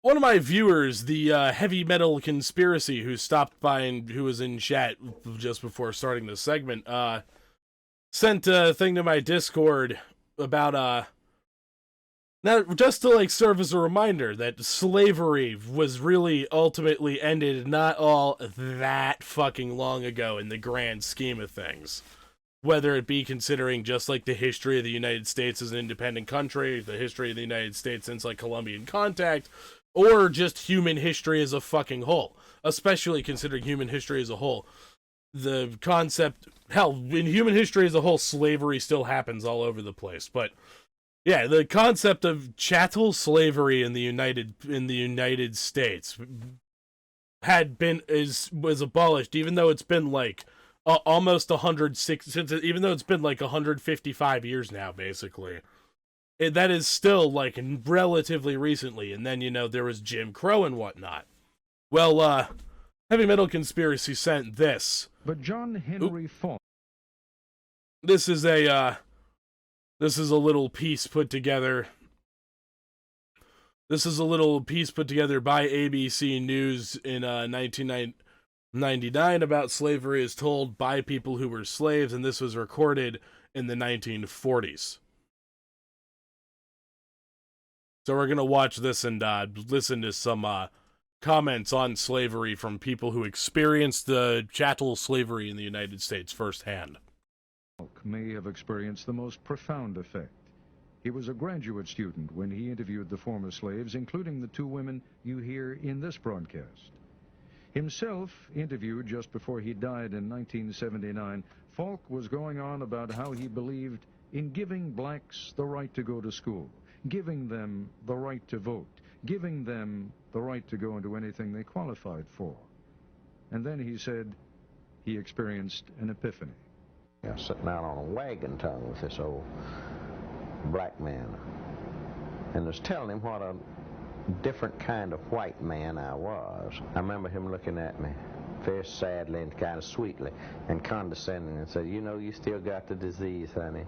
one of my viewers, the heavy metal conspiracy, who stopped by and who was in chat just before starting this segment, sent a thing to my Discord about now, just to like serve as a reminder that slavery was really ultimately ended not all that fucking long ago in the grand scheme of things. Whether it be considering just like the history of the United States as an independent country, the history of the United States since like Columbian contact, or just human history as a fucking whole. Especially considering human history as a whole. The concept, hell, in human history as a whole, slavery still happens all over the place, but yeah, the concept of chattel slavery in the United States was abolished, even though it's been like almost 106 since even though it's been like 155 years now, basically. That is still like relatively recently, and then there was Jim Crow and whatnot. Well, Heavy Metal Conspiracy sent this. But John Henry Falk. This is a little piece put together. This is a little piece put together by ABC News in 1999 about slavery as told by people who were slaves, and this was recorded in the 1940s. So we're going to watch this and listen to some comments on slavery from people who experienced the chattel slavery in the United States firsthand. May have experienced the most profound effect. He was a graduate student when he interviewed the former slaves, including the two women you hear in this broadcast. Himself interviewed just before he died in 1979, Falk was going on about how he believed in giving blacks the right to go to school, giving them the right to vote, giving them the right to go into anything they qualified for. And then he said he experienced an epiphany. I was sitting out on a wagon tongue with this old black man and was telling him what a different kind of white man I was. I remember him looking at me very sadly and kind of sweetly and condescending and said, "You know, you still got the disease, honey.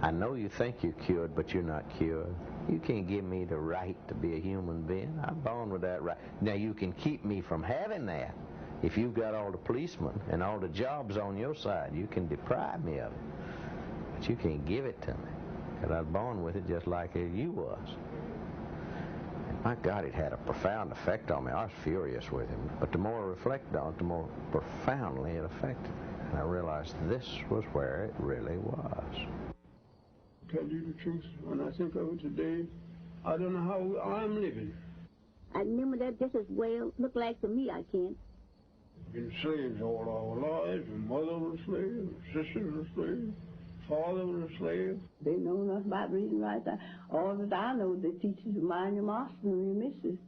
I know you think you're cured, but you're not cured. You can't give me the right to be a human being. I'm born with that right. Now, you can keep me from having that. If you've got all the policemen and all the jobs on your side, you can deprive me of it. But you can't give it to me, because I was born with it just like you was." And my God, it had a profound effect on me. I was furious with him. But the more I reflected on it, the more profoundly it affected me. And I realized this was where it really was. Tell you the truth, when I think of it today, I don't know how I'm living. I remember that just as well look like to me, I can. Been slaves all our lives, and mother was a slave, and sister was a slave, father was a slave. They know nothing about reading and writing. All that I know, they teach you to mind your master and your missus.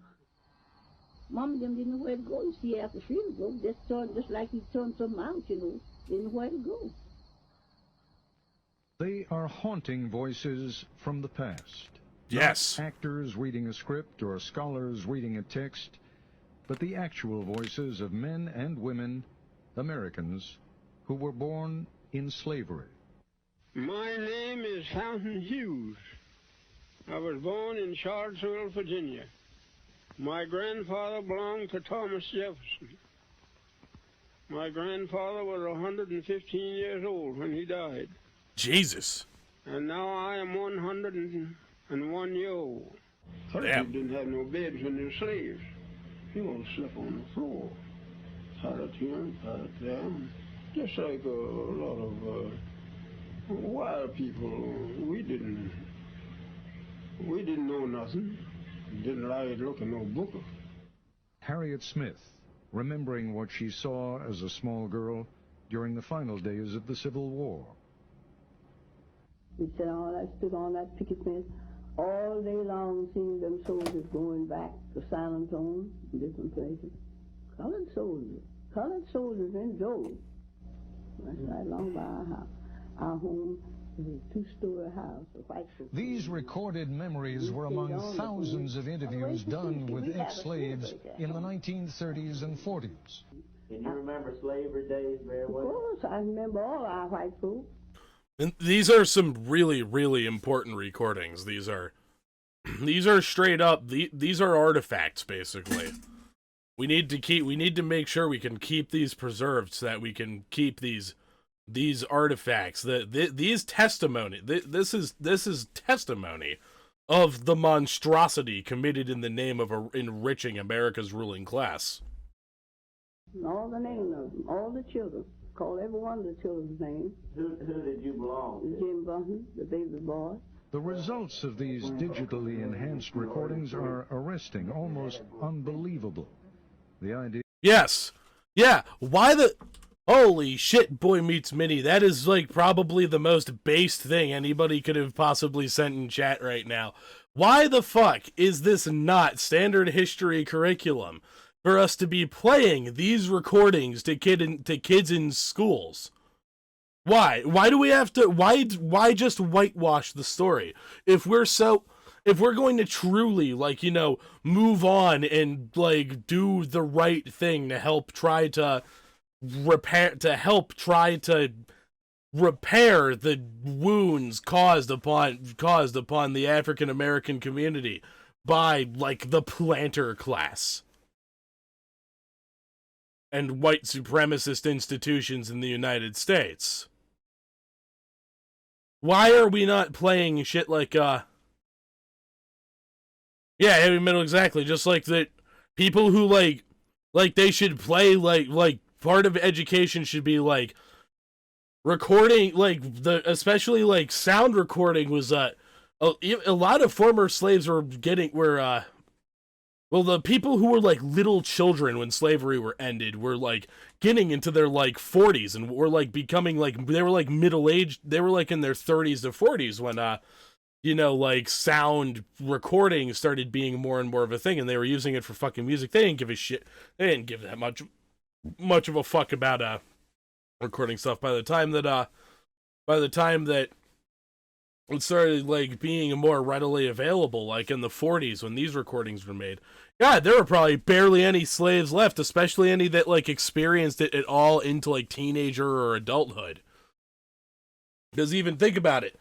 Mom and them didn't know where to go. You see, after she would go, just like he turned something out, didn't know where to go. They are haunting voices from the past. Yes. Not actors reading a script or scholars reading a text, but the actual voices of men and women, Americans, who were born in slavery. My name is Fountain Hughes. I was born in Charlottesville, Virginia. My grandfather belonged to Thomas Jefferson. My grandfather was 115 years old when he died. Jesus. And now I am 101 years old. First, Damn. you didn't have no beds when you were slaves. You want to sleep on the floor. Tied here, tied there. Just like a lot of wild people. We didn't know nothing. Didn't like to look at no book. Harriet Smith, remembering what she saw as a small girl during the final days of the Civil War. We stood on that picket fence all day long, seeing them soldiers going back to San Antonio and different places. Colored soldiers in droves. That's right along by our house. Our home is a two-story house, a white folks. These recorded memories were among thousands of interviews done with ex-slaves in the 1930s and 40s. Can you remember slavery days very well? Of course, I remember all our white folks. And these are some really, really important recordings. These are These are straight up. These are artifacts, basically. We need to make sure we can keep these preserved so that we can keep these artifacts. These testimony. This is testimony of the monstrosity committed in the name of enriching America's ruling class. All the names of them, all the children. Call every one of the children's names. Who did you belong to? Jim Button, the baby boy. The results of these digitally enhanced recordings are arresting, almost unbelievable. The idea... Yes. Yeah. Why the... Holy shit, Boy Meets Minnie. That is, like, probably the most based thing anybody could have possibly sent in chat right now. Why the fuck is this not standard history curriculum for us to be playing these recordings to kids in schools? Why? Why do we have to... Why just whitewash the story? If we're going to truly, like, you know, move on and, like, do the right thing to help try to repair the wounds caused upon the African American community by, like, the planter class and white supremacist institutions in the United States. Why are we not playing shit like, yeah, heavy metal, exactly, just like that people who, like they should play, like, part of education should be, like, recording, like, especially, like, sound recording was, a lot of former slaves well, the people who were, like, little children when slavery ended were, like, getting into their, like, 40s and were, like, becoming, like, they were, like, middle-aged, they were, like, in their 30s to 40s when, you know, like, sound recording started being more and more of a thing, and they were using it for fucking music. They didn't give a shit. They didn't give that much of a fuck about, recording stuff. By the time that it started, like, being more readily available, like in the 40s when these recordings were made, God, there were probably barely any slaves left, especially any that, like, experienced it at all into, like, teenager or adulthood. Because even think about it.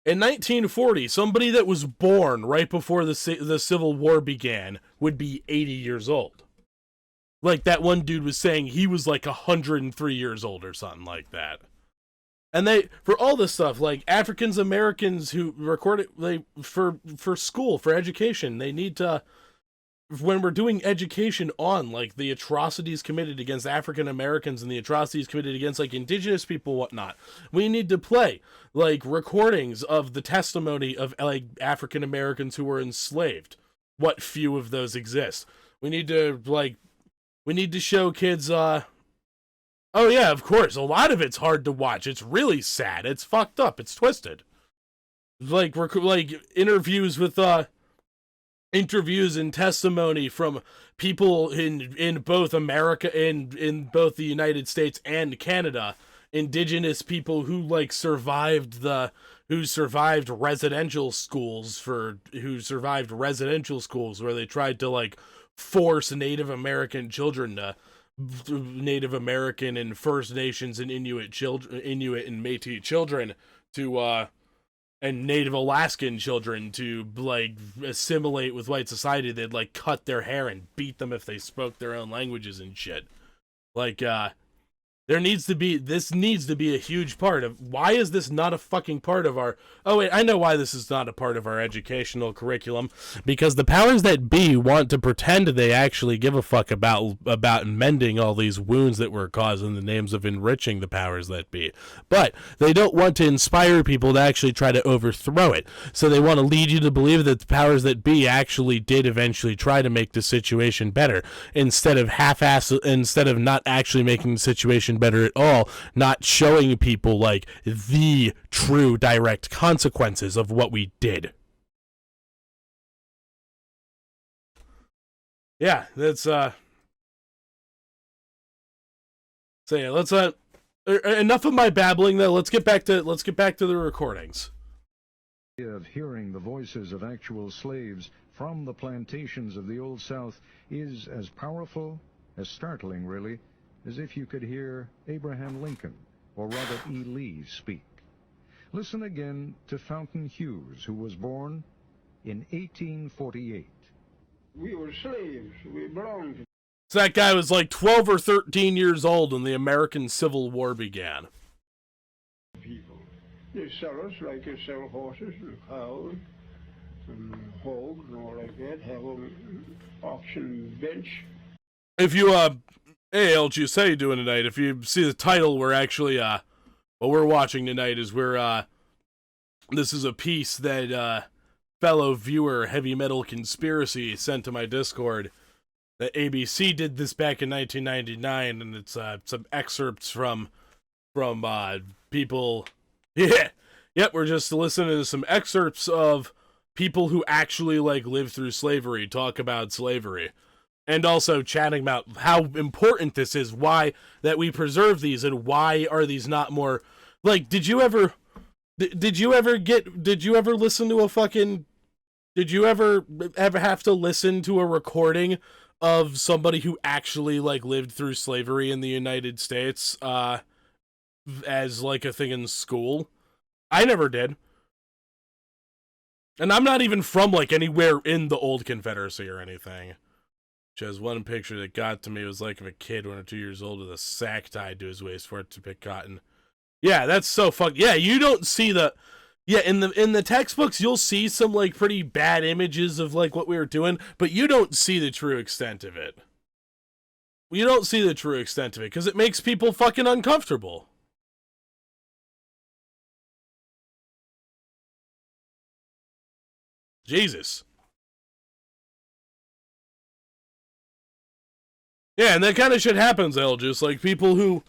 In 1940, somebody that was born right before the Civil War began would be 80 years old. Like, that one dude was saying he was, like, 103 years old or something like that. And for all this stuff, like, African Americans who record it, for school, for education, they need to, when we're doing education on, like, the atrocities committed against African Americans and the atrocities committed against, like, indigenous people, whatnot, we need to play, like, recordings of the testimony of, like, African Americans who were enslaved. What few of those exist. We need to show kids, oh yeah, of course, a lot of it's hard to watch. It's really sad. It's fucked up. It's twisted. Like, interviews and testimony from people in both America and in both the United States and Canada, indigenous people who, like, survived residential schools where they tried to, like, force Native American and First Nations and Inuit and Métis children to and Native Alaskan children to, like, assimilate with white society. They'd, like, cut their hair and beat them if they spoke their own languages and shit. Like, this needs to be a huge part of... Why is this not a fucking part of our... Oh, wait, I know why this is not a part of our educational curriculum. Because the powers that be want to pretend they actually give a fuck about mending all these wounds that were caused in the names of enriching the powers that be. But they don't want to inspire people to actually try to overthrow it. So they want to lead you to believe that the powers that be actually did eventually try to make the situation better. Instead of not actually making the situation better at all, not showing people, like, the true direct consequences of what we did. Yeah, that's so yeah, let's enough of my babbling though. Let's get back to the recordings. Of hearing the voices of actual slaves from the plantations of the Old South is as powerful, as startling really, as if you could hear Abraham Lincoln or Robert E. Lee speak. Listen again to Fountain Hughes, who was born in 1848. We were slaves. We belonged to So that guy was like 12 or 13 years old when the American Civil War began. people. They sell us like they sell horses and cows and hogs and all like that. Have an auction bench. If you, hey, LG, how you doing tonight? If you see the title, we're actually, what we're watching tonight is this is a piece that, fellow viewer Heavy Metal Conspiracy sent to my Discord. The ABC did this back in 1999, and it's, some excerpts from people. Yeah, yep, we're just listening to some excerpts of people who actually, like, lived through slavery, talk about slavery. And also chatting about how important this is, why that we preserve these, and why are these not more, like, did you ever listen to a fucking, did you ever have to listen to a recording of somebody who actually, like, lived through slavery in the United States, as, like, a thing in school? I never did. And I'm not even from, like, anywhere in the old Confederacy or anything. Just one picture that got to me was like of a kid 1 or 2 years old with a sack tied to his waist for it to pick cotton. Yeah, that's so fuck. Yeah, you don't see the. Yeah, in the textbooks you'll see some like pretty bad images of like what we were doing, but you don't see the true extent of it. You don't see the true extent of it because it makes people fucking uncomfortable. Jesus. Yeah, and that kind of shit happens, just like people who,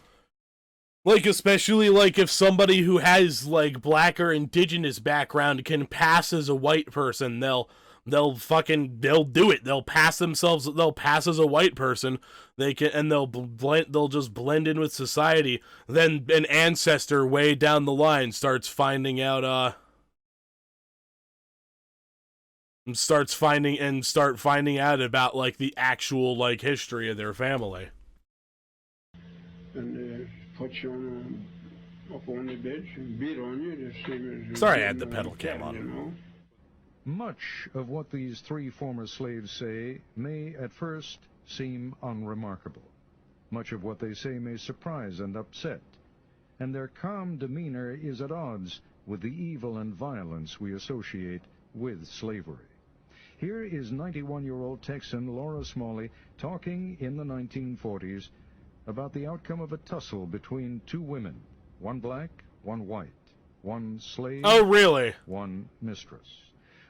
like, especially, like, if somebody who has, like, black or indigenous background can pass as a white person, they'll do it. They'll pass as a white person, they'll just blend in with society. Then an ancestor way down the line starts finding out, start finding out about, like, the actual, like, history of their family. And put you up on the bench and beat on you the same as... Sorry I had the pedal cam on. You know? Much of what these three former slaves say may at first seem unremarkable. Much of what they say may surprise and upset, and their calm demeanor is at odds with the evil and violence we associate with slavery. Here is 91-year-old Texan Laura Smalley talking in the 1940s about the outcome of a tussle between two women, one black, one white, one slave, oh really? One mistress.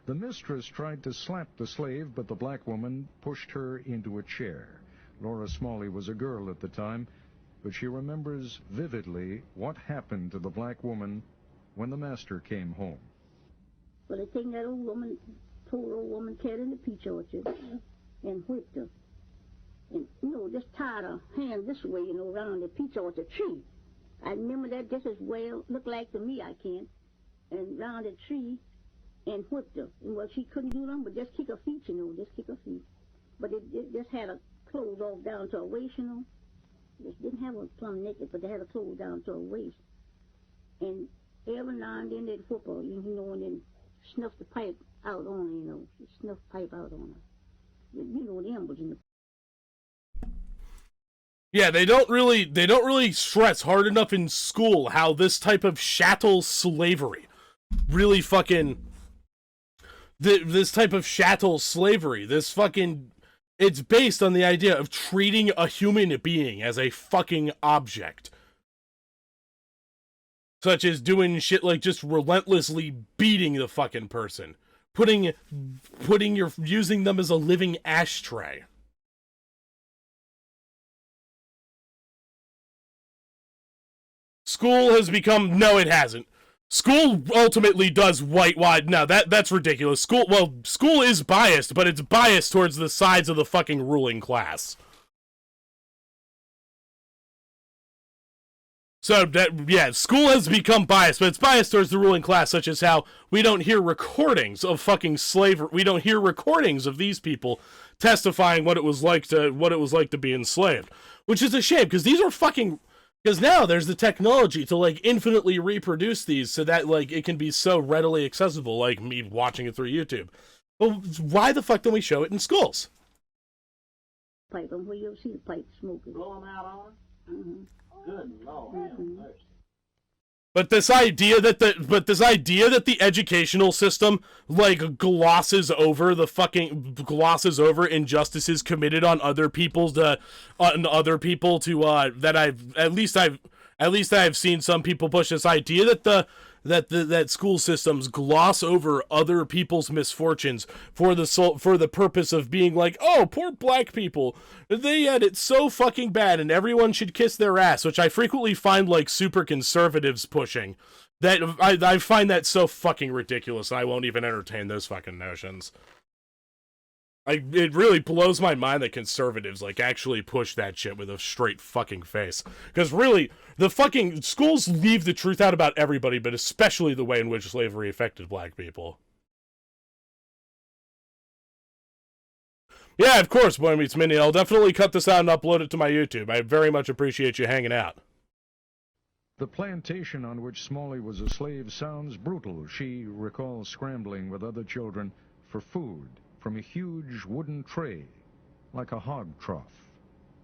The mistress tried to slap the slave, but the black woman pushed her into a chair. Laura Smalley was a girl at the time, but she remembers vividly what happened to the black woman when the master came home. Well, they taken that old woman, poor old woman, carried in the peach orchard and whipped her. And, just tied her hand this way, around the peach orchard tree. I remember that just as well, looked like to me, I can, and round the tree and whipped her. And, well, she couldn't do nothing but just kick her feet, just kick her feet. But it just had her clothes off down to her waist, Just didn't have her plumb naked, but they had her clothes down to her waist. And every now and then they'd whip her, and then snuff the pipe out on her, snuff pipe out on her. The embers in the... Yeah, they don't really stress hard enough in school how this type of chattel slavery really fucking... This type of chattel slavery, it's based on the idea of treating a human being as a fucking object. Such as doing shit like just relentlessly beating the fucking person. Using them as a living ashtray. School has become... No, it hasn't. School ultimately does whitewash... No, that's ridiculous. School is biased, but it's biased towards the sides of the fucking ruling class. So, school has become biased, but it's biased towards the ruling class, such as how we don't hear recordings of fucking slavery. We don't hear recordings of these people testifying what it was like to be enslaved. Which is a shame, because these are fucking... Because now there's the technology to, like, infinitely reproduce these so that, like, it can be so readily accessible, like me watching it through YouTube. Well, why the fuck don't we show it in schools? Pipe them where you'll see the pipe smoking. Blow them out on her? Mm-hmm. Good Lord. Mm-hmm. Mercy. But this idea that the educational system like glosses over injustices committed on other people to that I've seen some people push this idea that school systems gloss over other people's misfortunes for the purpose of being like, oh, poor black people, they had it so fucking bad and everyone should kiss their ass, which I frequently find like super conservatives pushing. That I find that so fucking ridiculous, and I won't even entertain those fucking notions. It really blows my mind that conservatives like actually push that shit with a straight fucking face. Because really, the fucking schools leave the truth out about everybody, but especially the way in which slavery affected black people. Yeah, of course, Boy Meets Minnie. I'll definitely cut this out and upload it to my YouTube. I very much appreciate you hanging out. The plantation on which Smalley was a slave sounds brutal. She recalls scrambling with other children for food from a huge wooden tray, like a hog trough.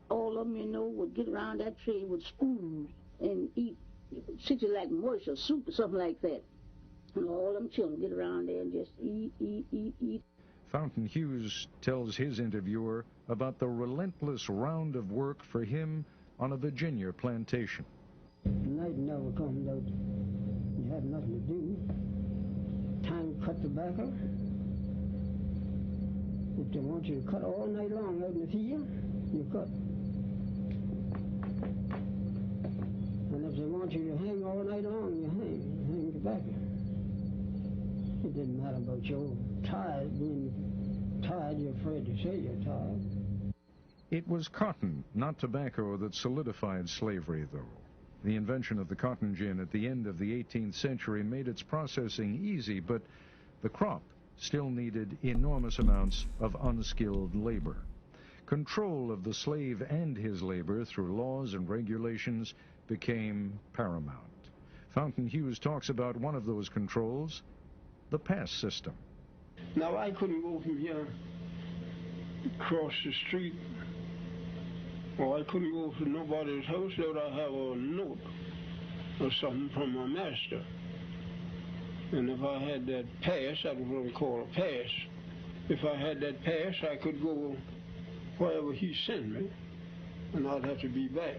All of them, would get around that tray with spoons and eat, something like mush or soup or something like that. And all them children get around there and just eat. Fountain Hughes tells his interviewer about the relentless round of work for him on a Virginia plantation. Night never comes out. You have nothing to do. Time to cut tobacco. If they want you to cut all night long out in the field, you cut. And if they want you to hang all night long, you hang tobacco. It didn't matter about your being tired, you're afraid to say you're tired. It was cotton, not tobacco, that solidified slavery, though. The invention of the cotton gin at the end of the 18th century made its processing easy, but the crop still needed enormous amounts of unskilled labor. Control of the slave and his labor through laws and regulations became paramount. Fountain Hughes talks about one of those controls, the pass system. Now, I couldn't go from here across the street, or I couldn't go to nobody's house without I have a note or something from my master. And if I had that pass, that was what we call a pass. If I had that pass, I could go wherever he sent me, and I'd have to be back,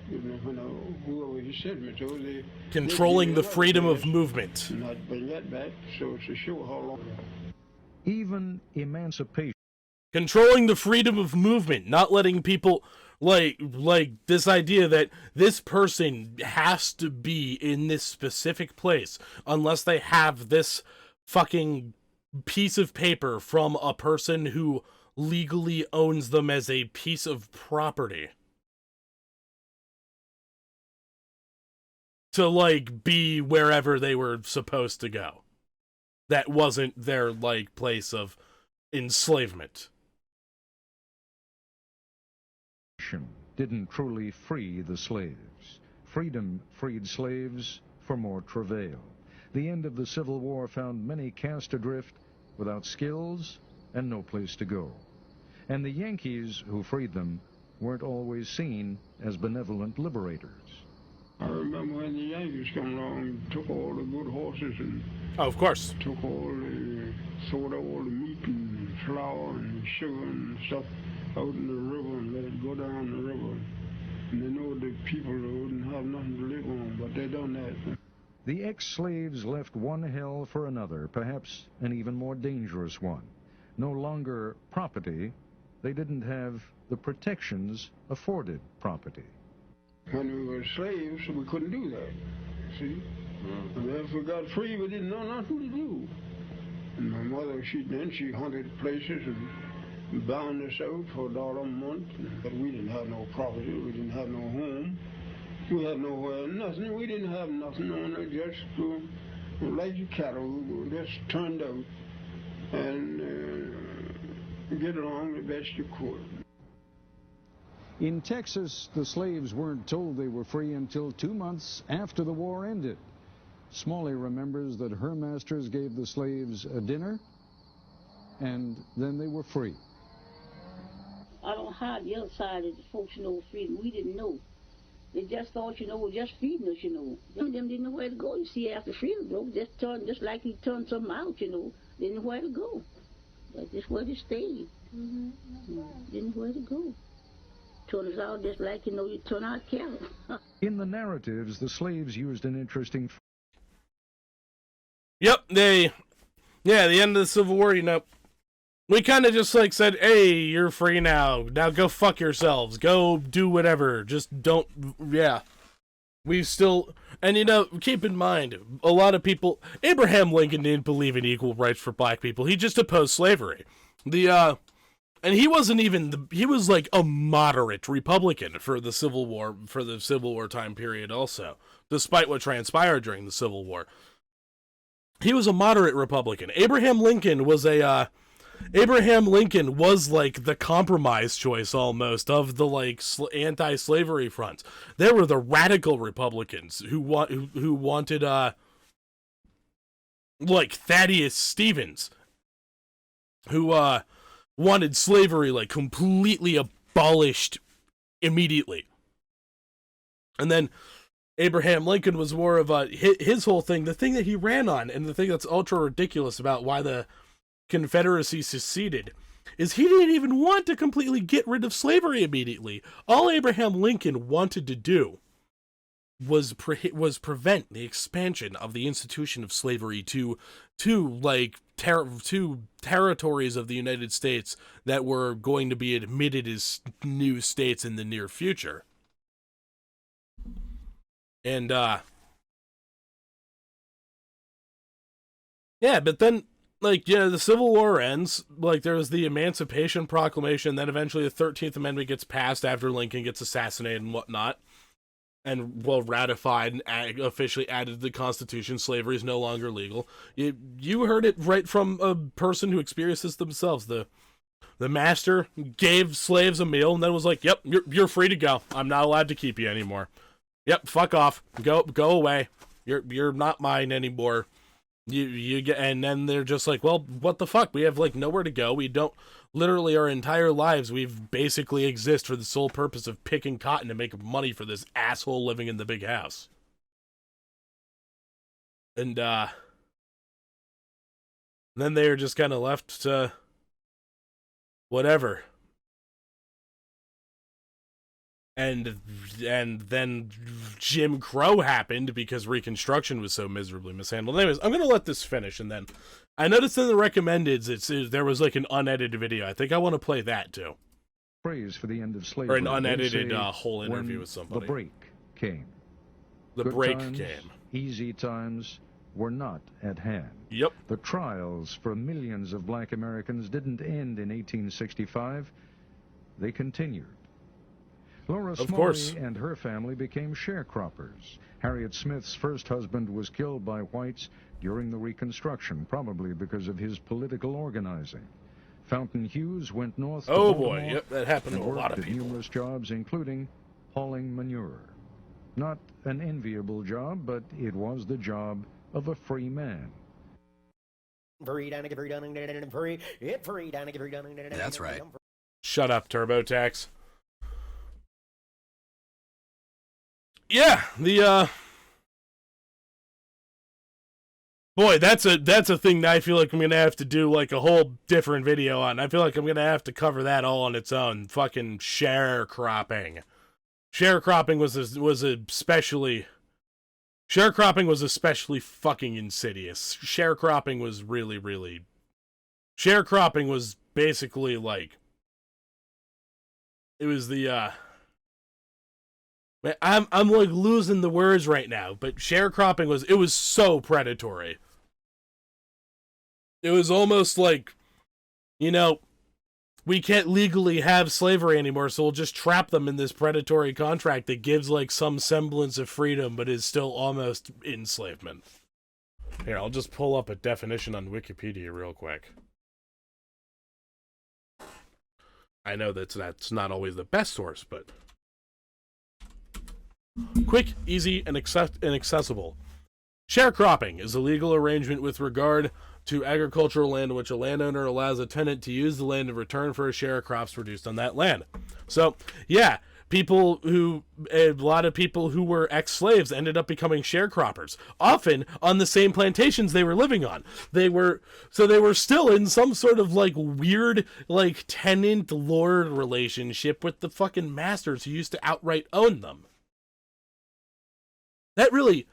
whoever he sent me to. Controlling the freedom of movement. And I'd bring that back, so to show how long. Even emancipation. Controlling the freedom of movement, not letting people like this idea that this person has to be in this specific place unless they have this fucking piece of paper from a person who legally owns them as a piece of property. To like be wherever they were supposed to go. That wasn't their like place of enslavement. Didn't truly free the slaves. Freedom freed slaves for more travail. The end of the Civil War found many cast adrift without skills and no place to go. And the Yankees who freed them weren't always seen as benevolent liberators. I remember when the Yankees come along and took all the good horses and of course. Took sold all the meat and flour and sugar and stuff out in the river and let it go down the river. And they know the people wouldn't have nothing to live on, but they done that. The ex-slaves left one hell for another, perhaps an even more dangerous one. No longer property, they didn't have the protections afforded property. When we were slaves, we couldn't do that, see? And if we got free, we didn't know nothing to do. And my mother, she hunted places and bound us out for $1 a month. But we didn't have no property, we didn't have no home. We had nowhere, nothing. We didn't have nothing on it, just like the cattle. We just turned out and get along the best you could. In Texas, the slaves weren't told they were free until 2 months after the war ended. Smalley remembers that her masters gave the slaves a dinner and then they were free. I don't hide the other side of the folks, freedom. We didn't know. They just thought, was just feeding us, Them didn't know where to go. You see, after freedom, though, just like he turned something out, didn't know where to go. That's just where they stayed. Didn't know where to go. Turn us out just like, you turn out cattle. In the narratives, the slaves used an interesting... Yep, the end of the Civil War, we kind of just said, hey, you're free now. Now go fuck yourselves. Go do whatever. Just don't, We still, and keep in mind, a lot of people, Abraham Lincoln didn't believe in equal rights for black people. He just opposed slavery. And he wasn't even, he was like a moderate Republican for the Civil War time period also, despite what transpired during the Civil War. He was a moderate Republican. Abraham Lincoln was like the compromise choice almost of the anti-slavery front. There were the radical Republicans who wanted like Thaddeus Stevens, who wanted slavery completely abolished immediately. And then Abraham Lincoln was more of his whole thing, the thing that he ran on, and the thing that's ultra ridiculous about why the Confederacy seceded, is he didn't even want to completely get rid of slavery immediately. All Abraham Lincoln wanted to do was prevent the expansion of the institution of slavery to territories of the United States that were going to be admitted as new states in the near future. And but then the Civil War ends, there was the Emancipation Proclamation, then eventually the 13th Amendment gets passed after Lincoln gets assassinated and whatnot, and ratified and officially added to the Constitution. Slavery is no longer legal. You heard it right from a person who experienced this themselves. The master gave slaves a meal and then was like, yep, you're free to go. I'm not allowed to keep you anymore. Yep, fuck off. Go away. You're not mine anymore. You get, and then they're just like, well, what the fuck? We have nowhere to go. We don't, literally our entire lives we've basically exist for the sole purpose of picking cotton to make money for this asshole living in the big house. And then they were just kind of left to whatever. And then Jim Crow happened because Reconstruction was so miserably mishandled. Anyways, I'm going to let this finish, and then I noticed in the recommendeds there was an unedited video. I think I want to play that too. Phrase for the end of slavery. Or an unedited whole interview with somebody. The break came. The Good break times, came. Easy times were not at hand. Yep. The trials for millions of black Americans didn't end in 1865. They continued. Laura Smalley and her family became sharecroppers. Harriet Smith's first husband was killed by whites during the Reconstruction, probably because of his political organizing. Fountain Hughes went north to Baltimore, yep, that happened to a lot of worked at people. numerous jobs, including hauling manure. Not an enviable job, but it was the job of a free man. That's right. Shut up, TurboTax. Yeah, boy, that's a thing that I feel like I'm gonna have to do a whole different video on. I feel like I'm gonna have to cover that all on its own. Fucking sharecropping. Sharecropping was especially fucking insidious. Sharecropping was really. Sharecropping was basically it was the I'm losing the words right now, but sharecropping was so predatory. It was almost we can't legally have slavery anymore, so we'll just trap them in this predatory contract that gives some semblance of freedom, but is still almost enslavement. Here, I'll just pull up a definition on Wikipedia real quick. I know that's not always the best source, but quick, easy, and accessible. Sharecropping is a legal arrangement with regard to agricultural land in which a landowner allows a tenant to use the land in return for a share of crops produced on that land. So, yeah, a lot of people who were ex-slaves ended up becoming sharecroppers, often on the same plantations they were living on. They were still in some sort of like weird like tenant-lord relationship with the fucking masters who used to outright own them. That really,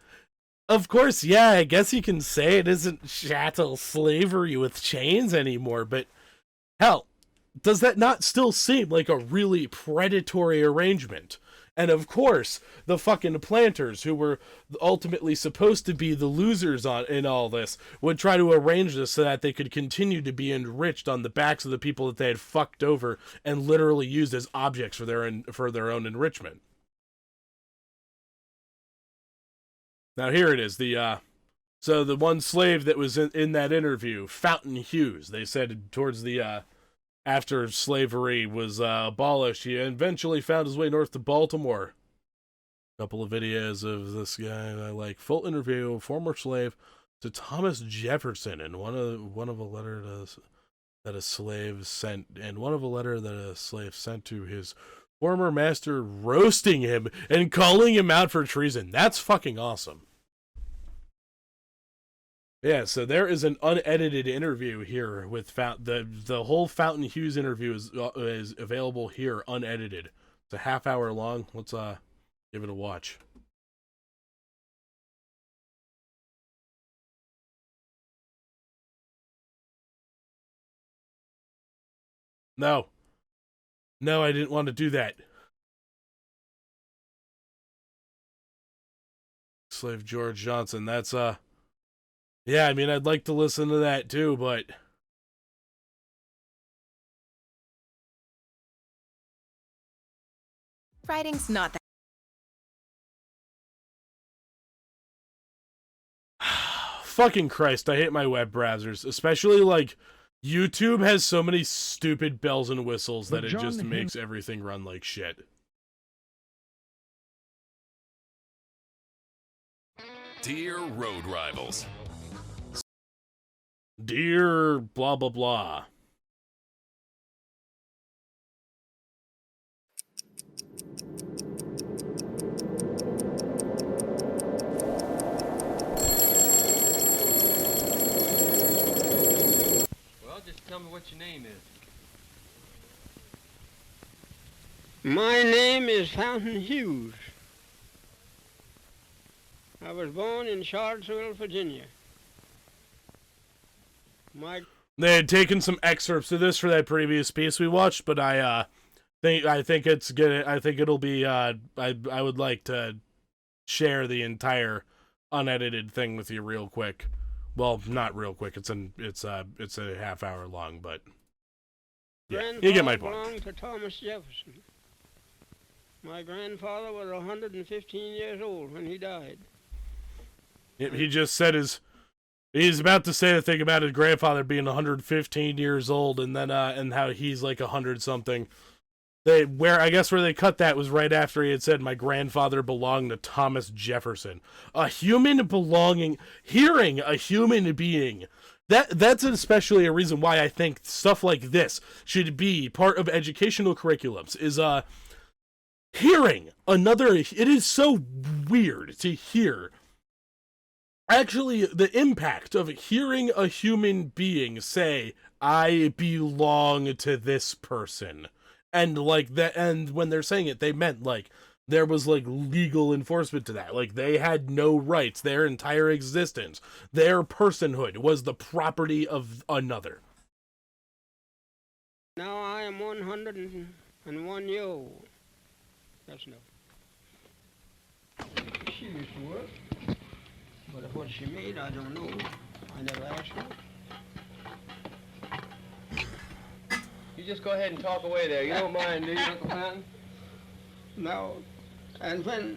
of course, yeah, I guess you can say it isn't chattel slavery with chains anymore, but hell, does that not still seem like a really predatory arrangement? And of course, the fucking planters, who were ultimately supposed to be the losers in all this, would try to arrange this so that they could continue to be enriched on the backs of the people that they had fucked over and literally used as objects for their own enrichment. Now here it is, so the one slave that was in that interview, Fountain Hughes, they said towards the, after slavery was abolished, he eventually found his way north to Baltimore. A couple of videos of this guy, like full interview, former slave, to Thomas Jefferson, and one of a letter that a slave sent to his former master, roasting him and calling him out for treason. That's fucking awesome. Yeah, so there is an unedited interview here with the whole Fountain Hughes interview is available here unedited. It's a half hour long. Let's give it a watch. No, I didn't want to do that. Slave George Johnson. That's yeah, I mean, I'd like to listen to that too, but writing's not that. Fucking Christ, I hate my web browsers, especially like YouTube has so many stupid bells and whistles that it just makes everything run like shit. Dear road rivals. Dear blah blah blah. Well, just tell me what your name is. My name is Fountain Hughes. I was born in Charlottesville, Virginia. They had taken some excerpts of this for that previous piece we watched, but I think it's good. I think it'll be I would like to share the entire unedited thing with you real quick. Well, not real quick. It's a half hour long, but yeah, you get my point. Belonged to Thomas Jefferson. My grandfather was 115 years old when he died. He just said he's about to say the thing about his grandfather being 115 years old, and then and how he's like 100 something. I guess where they cut that was right after he had said my grandfather belonged to Thomas Jefferson. A human hearing a human being. That's especially a reason why I think stuff like this should be part of educational curriculums, is hearing another. It is so weird to hear. Actually, the impact of hearing a human being say, I belong to this person. And like that, and when they're saying it, they meant like there was like legal enforcement to that. Like they had no rights. Their entire existence, their personhood was the property of another. Now I am 101 years old. That's enough. She used to work. But what she made, I don't know. I never asked her. You just go ahead and talk away there. You don't mind, do you, Uncle Fountain? Now,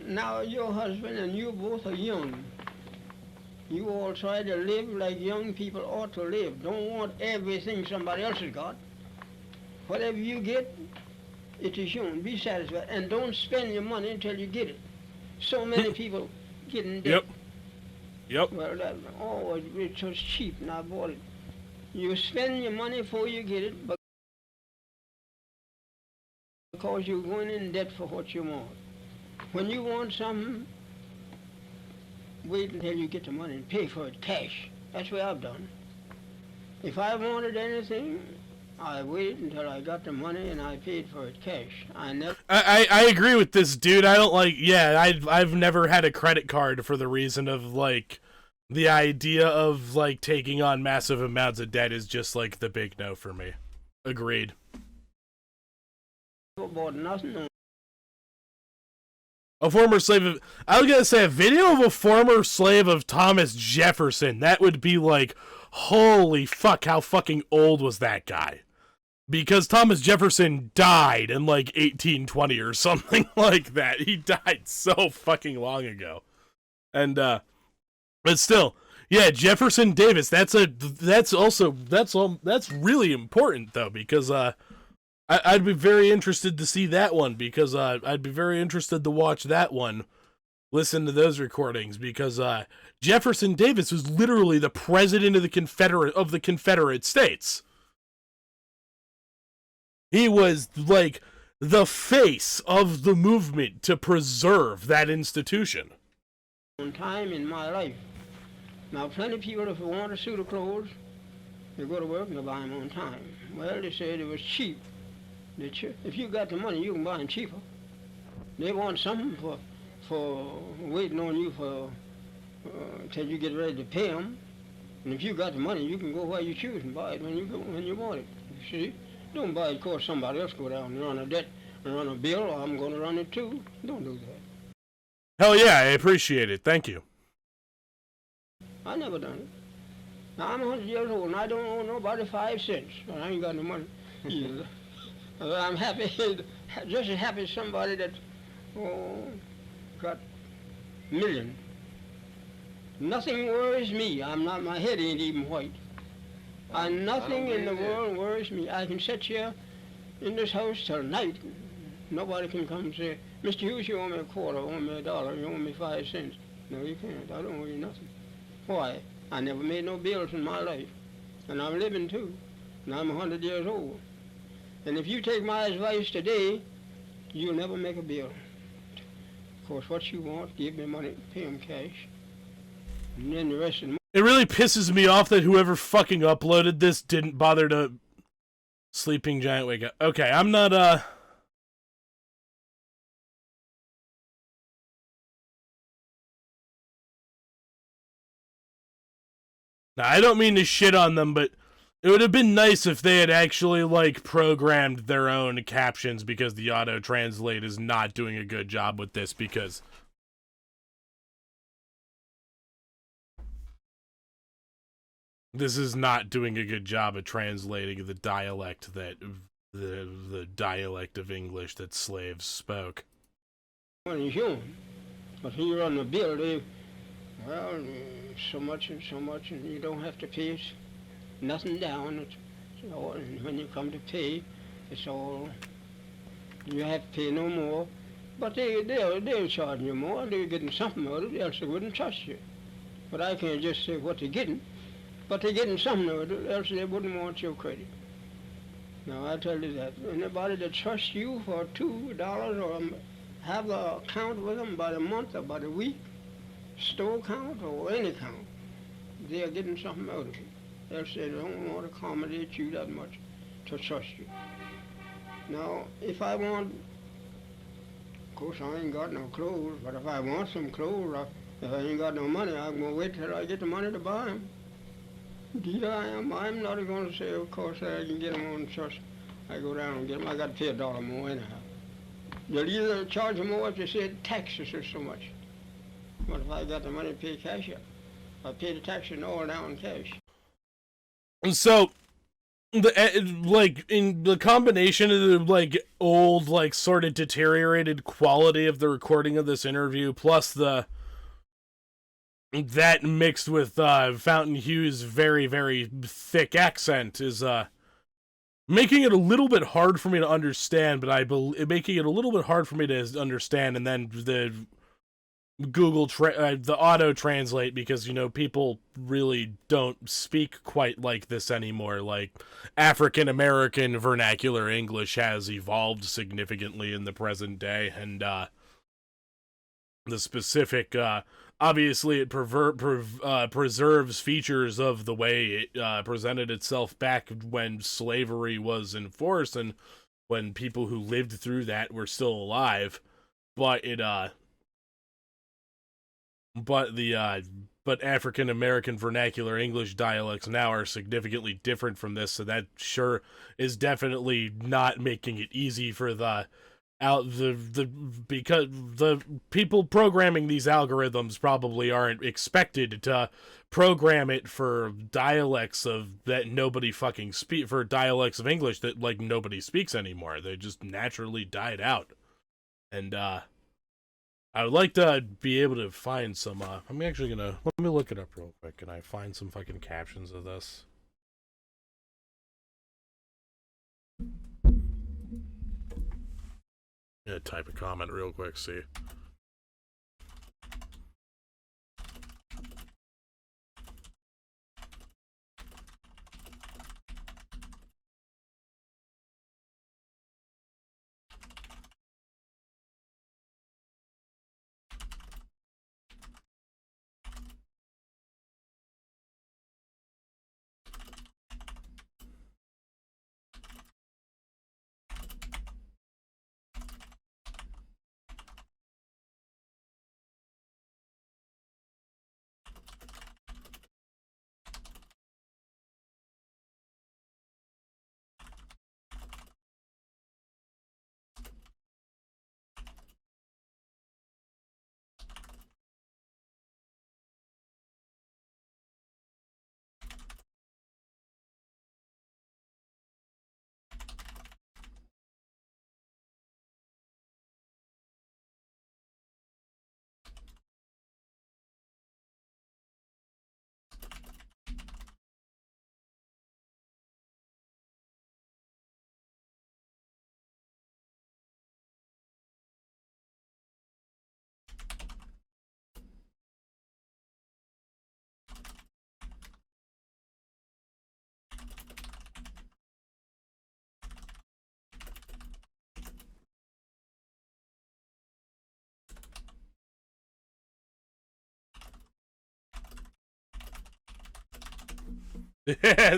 now your husband and you both are young. You all try to live like young people ought to live. Don't want everything somebody else has got. Whatever you get, it is yours. Be satisfied. And don't spend your money until you get it. So many people get in debt. Yep. Well, it was cheap, and I bought it You spend your money before you get it, because you're going in debt for what you want. When you want something, wait until you get the money and pay for it cash. That's what I've done. If I wanted anything, I waited until I got the money and I paid for it cash. I agree with this dude. I don't like, yeah, I've never had a credit card for the reason of, like, the idea of, like, taking on massive amounts of debt is just, like, the big no for me. Agreed. Bought nothing. A former slave of, I was gonna say, a video of a former slave of Thomas Jefferson. That would be like, holy fuck, how fucking old was that guy? Because Thomas Jefferson died in like 1820 or something like that. He died so fucking long ago. And, but still, yeah, Jefferson Davis, that's really important though, because, I'd be very interested to see that one, because I'd be very interested to watch that one, listen to those recordings, because Jefferson Davis was literally the president of the Confederate States. He was like the face of the movement to preserve that institution. One time in my life. Now, plenty of people, if they want a suit of clothes, they go to work and they buy them on time. Well, they said it was cheap. If you got the money, you can buy them cheaper. They want something for waiting on you for till you get ready to pay them. And if you got the money, you can go where you choose and buy it when you want it. You see, don't buy it because somebody else go down and run a debt and run a bill, or I'm going to run it too. Don't do that. Hell yeah, I appreciate it. Thank you. I never done it. Now I'm 100 years old and I don't owe nobody 5 cents. I ain't got no money either. I'm happy, just as happy as somebody that got a million. Nothing worries me. My head ain't even white. Nothing in the world worries me. I can sit here in this house till night. Nobody can come and say, Mr. Hughes, you owe me a quarter, you owe me a dollar, you owe me 5 cents. No, you can't. I don't owe you nothing. Why? I never made no bills in my life. And I'm living too. And I'm 100 years old. And if you take my advice today, you'll never make a bill. Of course, what you want, give me money, pay them cash. And then the rest of the money. It really pisses me off that whoever fucking uploaded this didn't bother to... Sleeping Giant wake up. Okay, I'm not, Now, I don't mean to shit on them, but it would have been nice if they had actually, like, programmed their own captions, because the auto-translate is not doing a good job with this, because... This is not doing a good job of translating the dialect that... The dialect of English that slaves spoke. Money is human. But when you run the bill, well, so much and so much, and you don't have to pay nothing down. It's all, and when you come to pay, it's all, you have to pay no more. But they'll charge you more. They're getting something out of it, else they wouldn't trust you. But I can't just say what they're getting. But they're getting something out of it, else they wouldn't want your credit. Now, I tell you that. Anybody that trusts you for $2 or have the account with them by the month or by the week, store account or any account, they're getting something out of it. Else they don't want to accommodate you that much to trust you. Now, if I want, of course I ain't got no clothes, but if I want some clothes, if I ain't got no money, I'm going to wait till I get the money to buy them. Indeed I am. I'm not going to say, of course, I can get them on trust. I go down and get them. I got to pay $1 more anyhow. They'll either charge more if they said taxes or so much. But if I got the money to pay cash, I pay the taxes and all down in cash. And so, like, in the combination of the, like, old, like, sort of deteriorated quality of the recording of this interview, plus that mixed with Fountain Hughes' very, very thick accent is making it a little bit hard for me to understand, but making it a little bit hard for me to understand, and then Google the auto translate, because people really don't speak quite like this anymore. Like, African American vernacular English has evolved significantly in the present day, and the specific obviously it preserves features of the way it presented itself back when slavery was in force and when people who lived through that were still alive, but it but African American vernacular English dialects now are significantly different from this, so that sure is definitely not making it easy for because the people programming these algorithms probably aren't expected to program it for dialects of that nobody fucking for dialects of English that like nobody speaks anymore. They just naturally died out. And I would like to be able to find some I'm actually gonna let me look it up real quick. Can I find some fucking captions of this? Yeah, type a comment real quick, see.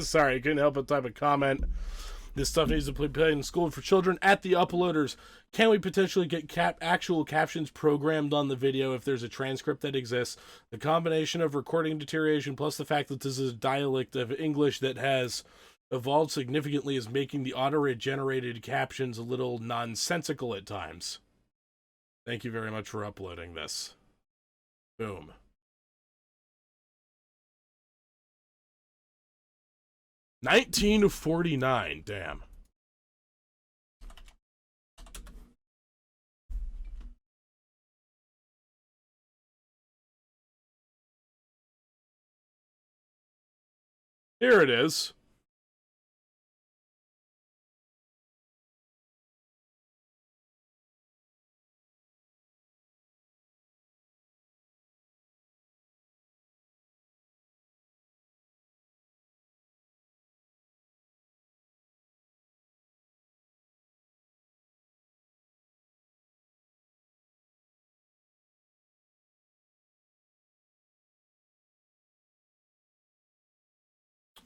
Sorry, I couldn't help but type a comment. This stuff needs to be played in school for children. At the uploaders, can we potentially get actual captions programmed on the video if there's a transcript that exists? The combination of recording deterioration plus the fact that this is a dialect of English that has evolved significantly is making the auto-generated captions a little nonsensical at times. Thank you very much for uploading this. Boom. $19.49, damn. Here it is.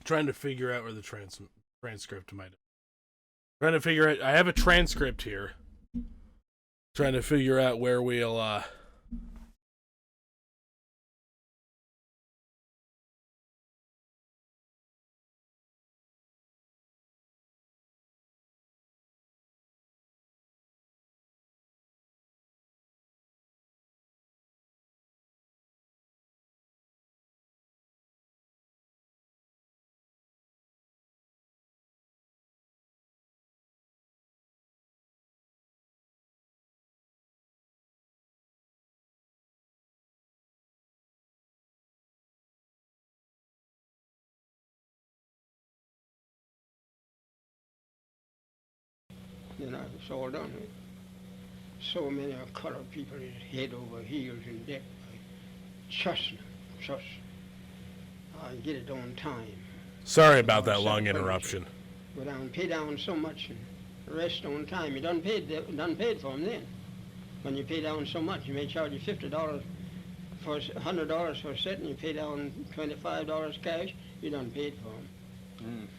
Trying to figure out where the transcript might. Trying to figure out. I have a transcript here. Trying to figure out where we'll. Then I was all done with. so many colored people is head over heels in debt. Trust them, trust. I get it on time. Sorry about that long interruption. Go down, pay down so much, and rest on time. You done paid for them then. When you pay down so much, you may charge you $50 for $100 for a set, and you pay down $25 cash. You done paid for them.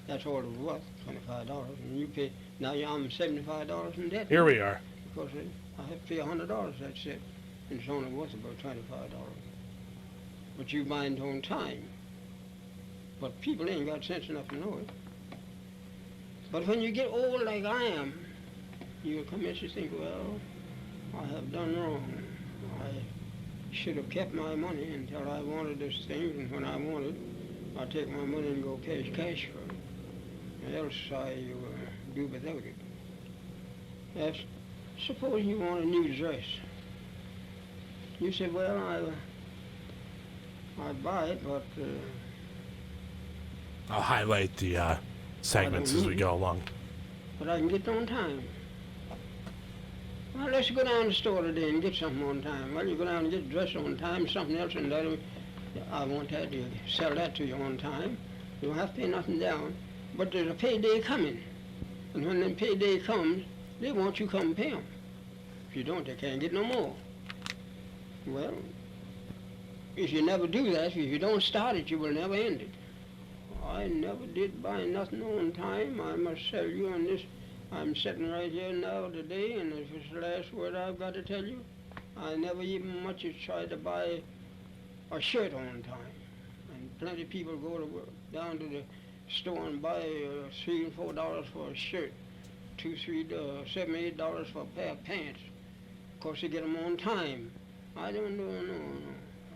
That's all it was worth, $25. And you pay now. I'm $75 in debt. Here we are. Because I have to pay $100. That's it, and it's only worth about $25. But you buy it on time. But people ain't got sense enough to know it. But when you get old like I am, you come in and think, well, I have done wrong. I should have kept my money until I wanted this thing, and when I want it, I take my money and go pay cash for it. Else I do without it. That's, suppose you want a new dress. You say, well, I buy it, but I'll highlight the segments as we go along. But I can get it on time. Well, let's go down to the store today and get something on time. Well, you go down and get dressed on time, something else, and I want that to sell that to you on time. You don't have to pay nothing down. But there's a payday coming. And when that payday comes, they want you to come pay them. If you don't, they can't get no more. Well, if you never do that, if you don't start it, you will never end it. I never did buy nothing on time. I must tell you, and this, I'm sitting right here now today, and if it's the last word I've got to tell you, I never even much as tried to buy a shirt on time. And plenty of people go to down to the store and buy $3 and $4 for a shirt, $7, $8 for a pair of pants. Of course, they get them on time. I don't know, no.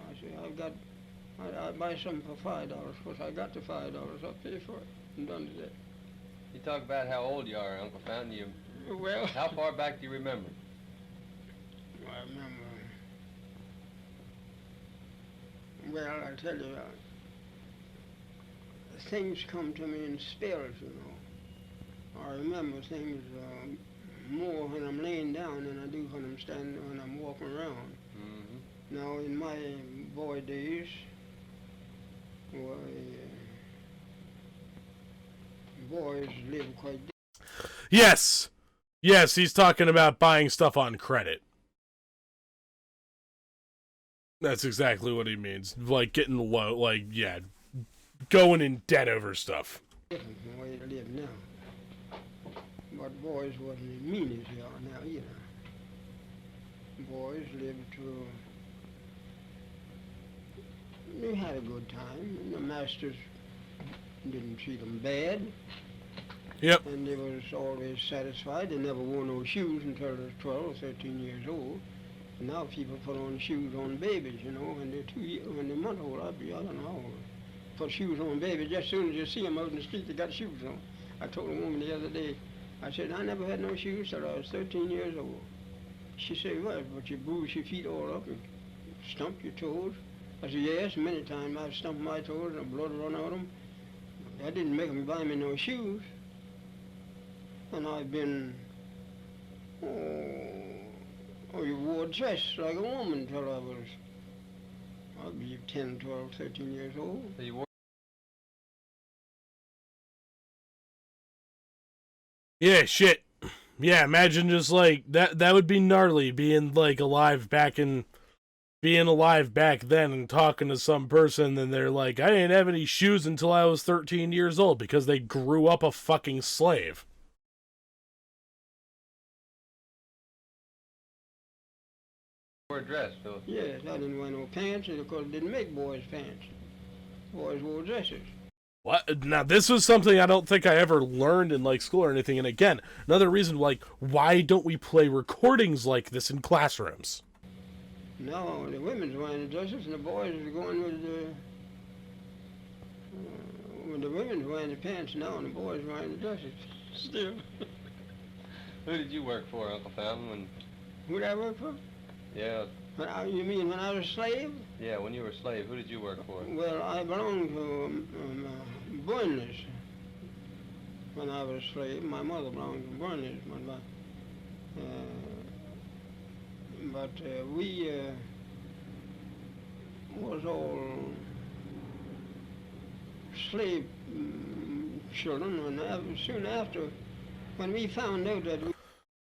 I say, I buy something for $5. Of course, I got the $5. I'll pay for it. I'm done with that. You talk about how old you are, Uncle Fountain. Well, how far back do you remember? I remember. Well, I tell you, things come to me in spells, you know. I remember things more when I'm laying down than I do when I'm walking around. Mm-hmm. Now, in my boy days, well, boys live quite different. Yes, he's talking about buying stuff on credit. That's exactly what he means. Like getting low, like, yeah, going in debt over stuff. Different from the way they live now. But boys wasn't as mean as they are now either. Boys lived to, they had a good time, and the masters didn't treat them bad. Yep. And they was always satisfied. They never wore no shoes until they were 12 or 13 years old. And now people put on shoes on babies, you know, when they're month old. I don't know how old. Put shoes on babies. Just as soon as you see them out in the street, they got shoes on. I told a woman the other day, I said, I never had no shoes till I was 13 years old. She said, well, but you bruise your feet all up and stump your toes. I said, yes, many times I've stumped my toes and the blood run out of them. That didn't make them buy me no shoes. And I've been, you wore a dress like a woman till I was, I believe, 10, 12, 13 years old. So you wore. Yeah, shit. Yeah, imagine just like that would be gnarly being like alive back then and talking to some person and they're like, I didn't have any shoes until I was 13 years old because they grew up a fucking slave. Wore a dress, Phil. Yes, I didn't wear no pants, and of course didn't make boys pants. Boys wore dresses. What? Now, this was something I don't think I ever learned in like school or anything. And again, another reason, like, why don't we play recordings like this in classrooms? No, the women's wearing the dresses, and the boys are going with the women's wearing the pants now, and the boys wearing the dresses. Still. Who did you work for, Uncle Fountain? Who did I work for? Yeah. You mean when I was a slave? Yeah, when you were a slave, who did you work for? Well, I belonged to Burnley's when I was a slave. My mother belonged to Burnley's. But we was all slave children, and soon after, when we found out that we...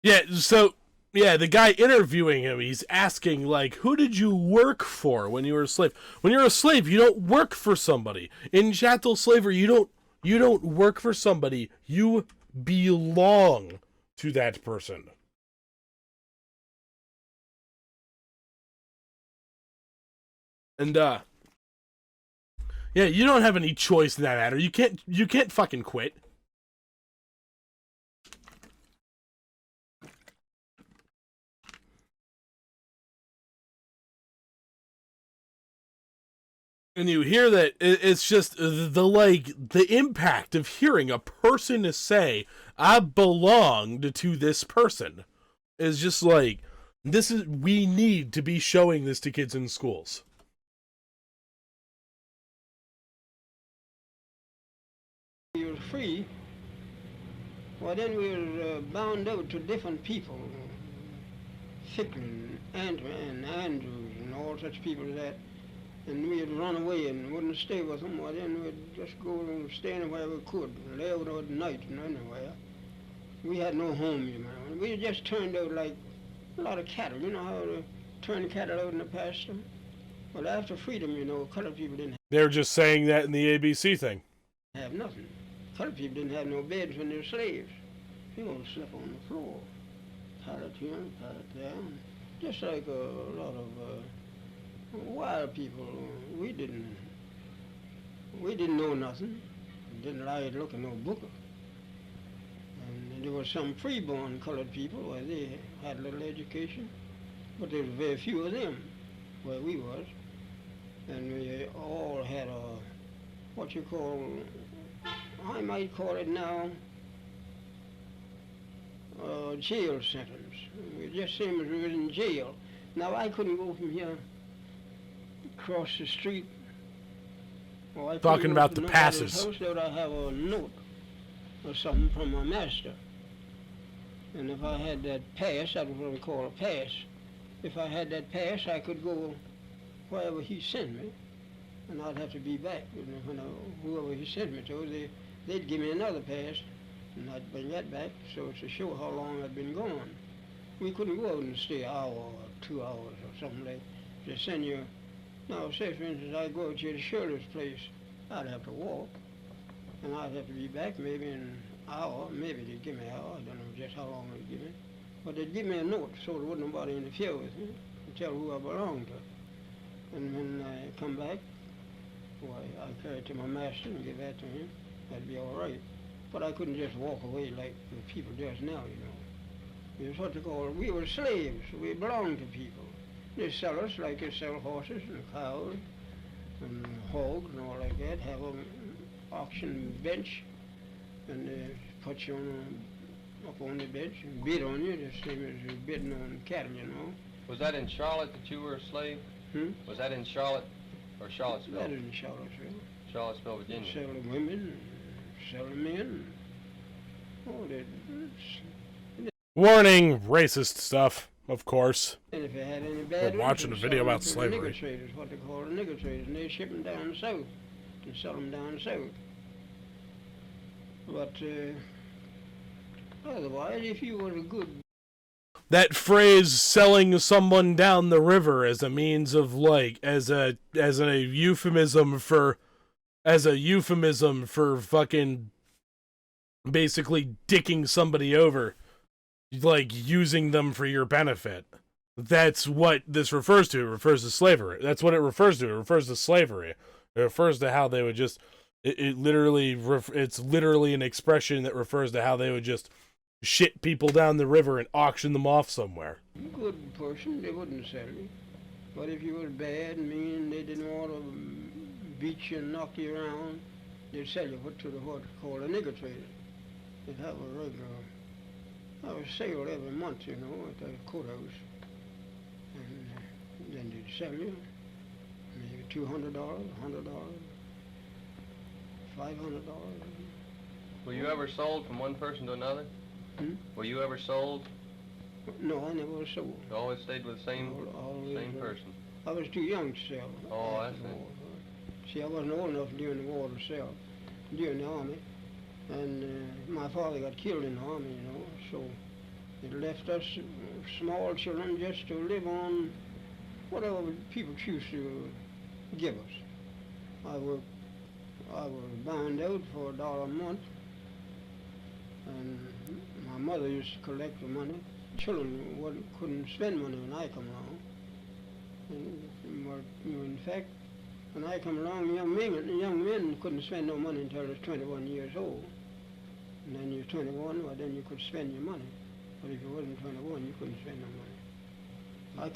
Yeah, so, yeah, the guy interviewing him, he's asking, like, who did you work for when you were a slave? When you're a slave, you don't work for somebody. In chattel slavery, you don't work for somebody. You belong to that person. And, yeah, you don't have any choice in that matter. You can't fucking quit. And you hear that, it's just the impact of hearing a person say, I belonged to this person, is just like, we need to be showing this to kids in schools. We were free, well then we were bound out to different people, Ficklin, and Andrews, and all such people as that. And we'd run away and wouldn't stay with them, well then we'd just go and stay anywhere we could, live at night and anywhere. We had no home, you know. We just turned out like a lot of cattle. You know how to turn cattle out in the pasture? Well, after freedom, you know, colored people didn't They're just saying that in the ABC thing. have nothing. Colored people didn't have no beds when they were slaves. People slept on the floor. Pallet here, pallet there. Just like a lot of wild people. We didn't know nothing. Didn't like to look at no book. And there were some freeborn colored people where they had a little education, but there was very few of them where we was. And we all had a, what you call, I might call it now, a jail sentence. We just same as we were in jail. Now I couldn't go from here across the street. Or I Talking about the passes. House, that I have a note or something from my master. And if I had that pass, that was what we call a pass. If I had that pass, I could go wherever he sent me, and I'd have to be back. When whoever he sent me to, they'd give me another pass, and I'd bring that back, so to show how long I'd been gone. We couldn't go out and stay an hour or 2 hours or something like that. They send you. Now, say for instance, I go out to the Shirley's place, I'd have to walk, and I'd have to be back maybe in an hour. Maybe they'd give me an hour. I don't know just how long they'd give me. But they'd give me a note so there wouldn't nobody interfere with me and tell who I belonged to. And when I come back, why, I carry it to my master and give that to him. That'd be all right. But I couldn't just walk away like the people just now, you know. It was what they call, we were slaves. We belonged to people. They sell us like they sell horses and cows and hogs and all like that. Have an auction bench, and they put you up on the bench and bid on you, the same as you're bidding on cattle, you know. Was that in Charlotte that you were a slave? Was that in Charlotte or Charlottesville? That is in Charlottesville. Charlottesville, Virginia. They sell the women, sell the men. Oh, Warning, racist stuff, of course. And if you had any bad We're watching a video about the slavery. Nigger traders, what they call the nigger traders, and they ship them down south and sell them down south. But otherwise, if you were a good... That phrase, selling someone down the river, as a means of, like, as a euphemism for fucking basically dicking somebody over, like using them for your benefit. That's what this refers to. It refers to slavery. That's what it refers to. It refers to slavery. It refers to how they would just, it's literally an expression that refers to how they would just shit people down the river and auction them off somewhere. Good person, they wouldn't sell you. But if you were bad and mean, they didn't want to beat you and knock you around, they'd sell you to the what called a nigger trader. They'd have a sale every month, you know, at the courthouse. And then they'd sell you maybe $200, $100, $500. Were you ever sold from one person to another? Were you ever sold No, I never was sold. You always stayed with the same person. I was too young to sell. Oh, I see. See, I wasn't old enough during the war to sell, during the army. And my father got killed in the army, you know, so it left us small children just to live on whatever people choose to give us. I was bound out for $1 a month, and my mother used to collect the money. Children couldn't spend money when I come along. And, in fact, when I come along, young men couldn't spend no money until they was 21 years old. And then you're 21, well, then you could spend your money. But if you wasn't 21, you couldn't spend no money.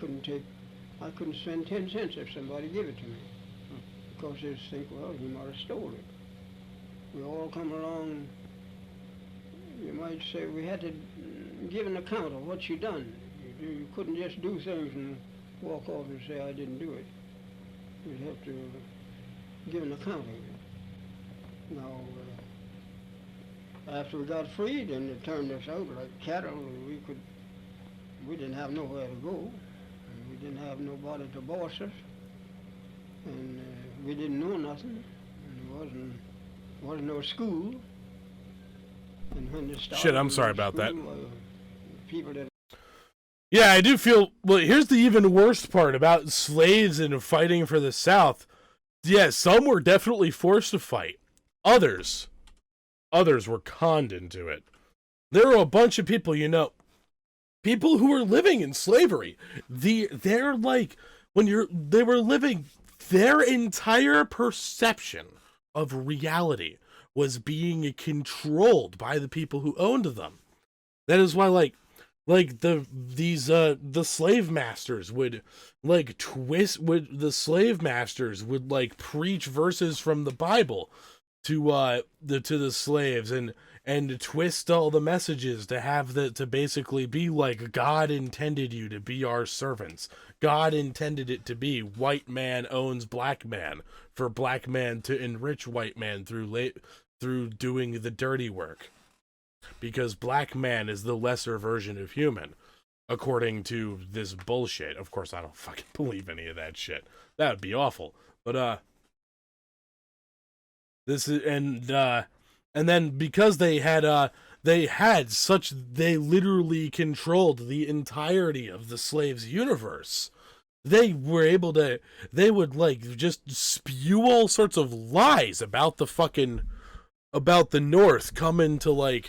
I couldn't spend 10 cents if somebody gave it to me. Because they just think, well, he might have stole it. We all come along, you might say, we had to give an account of what you done. You couldn't just do things and walk off and say, I didn't do it. You'd have to give an account of it. Now, after we got free, then they turned us out like cattle. We didn't have nowhere to go. And we didn't have nobody to boss us. And we didn't know nothing. And there wasn't no school. And when they started, shit, I'm sorry about that. People that... Yeah, I do feel... Well, here's the even worst part about slaves and fighting for the South. Yeah, some were definitely forced to fight. Others were conned into it. There were a bunch of people, you know, people who were living in slavery. They're like, they were living, their entire perception of reality was being controlled by the people who owned them. That is why, the slave masters would preach verses from the Bible to the slaves and twist all the messages to basically be like, God intended you to be our servants. God intended it to be white man owns black man, for black man to enrich white man through doing the dirty work. Because black man is the lesser version of human, according to this bullshit. Of course, I don't fucking believe any of that shit. That would be awful. But this is and then because they literally controlled the entirety of the slaves' universe. They would just spew all sorts of lies about the North coming to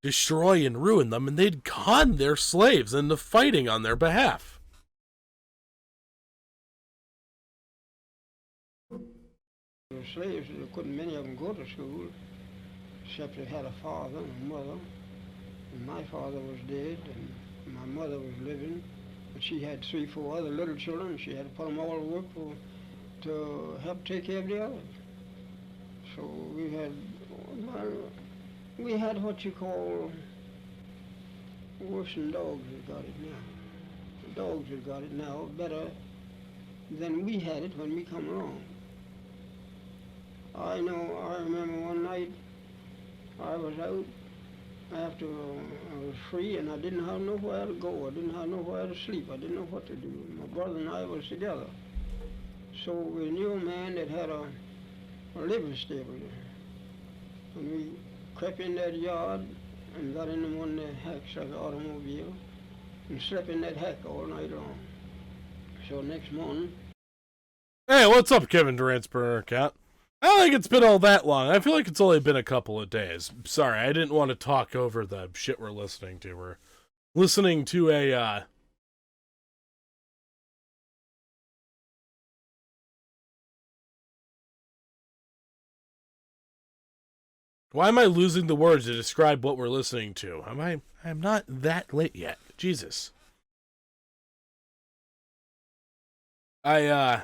destroy and ruin them, and they'd con their slaves into fighting on their behalf. The slaves, many of them go to school, except they had a father and a mother. And my father was dead, and my mother was living, but she had 3, 4 other little children. She had to put them all to work to help take care of the others. So we had what you call worse than dogs have got it now. The dogs have got it now better than we had it when we come along. I remember one night I was out after I was free, and I didn't have nowhere to go. I didn't have nowhere to sleep. I didn't know what to do. My brother and I was together. So we knew a man that had a livery stable there. And we crept in that yard and got in one of the hacks like an automobile and slept in that hack all night long. So next morning... Hey, what's up, Kevin Durant's burner cat? I don't think it's been all that long. I feel like it's only been a couple of days. Sorry, I didn't want to talk over the shit we're listening to. We're listening to a, Why am I losing the words to describe what we're listening to? I'm not that late yet. Jesus. Yeah,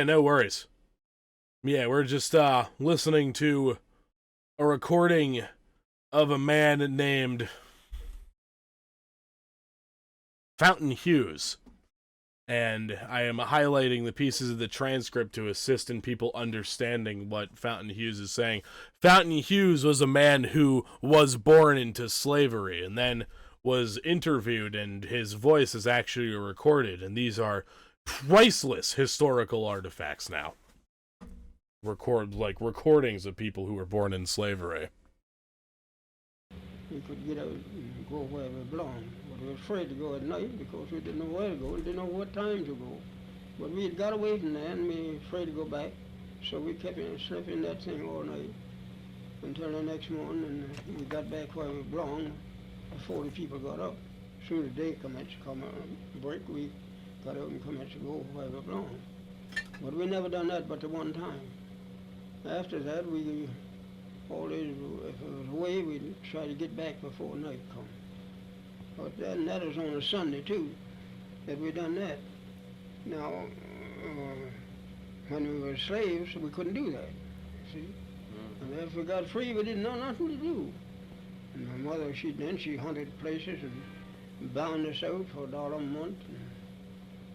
no worries. Yeah, we're just listening to a recording of a man named Fountain Hughes. and I am highlighting the pieces of the transcript to assist in people understanding what Fountain Hughes is saying. Fountain Hughes was a man who was born into slavery and then was interviewed, and his voice is actually recorded, and these are priceless historical artifacts now. Recordings of people who were born in slavery. We could get out and go where we belonged. But we were afraid to go at night because we didn't know where to go and didn't know what time to go. But we had got away from there and we were afraid to go back. So we kept slept in that thing all night until the next morning, and we got back where we belonged before the people got up. As soon as day commenced to come break, we got out and commenced to go where we belonged. But we never done that but the one time. After that, we always, if it was away, we'd try to get back before night come. But that was on a Sunday, too, that we done that. Now, when we were slaves, we couldn't do that, see? And if we got free, we didn't know nothing to do. And my mother, she hunted places and bound us out for $1 a month.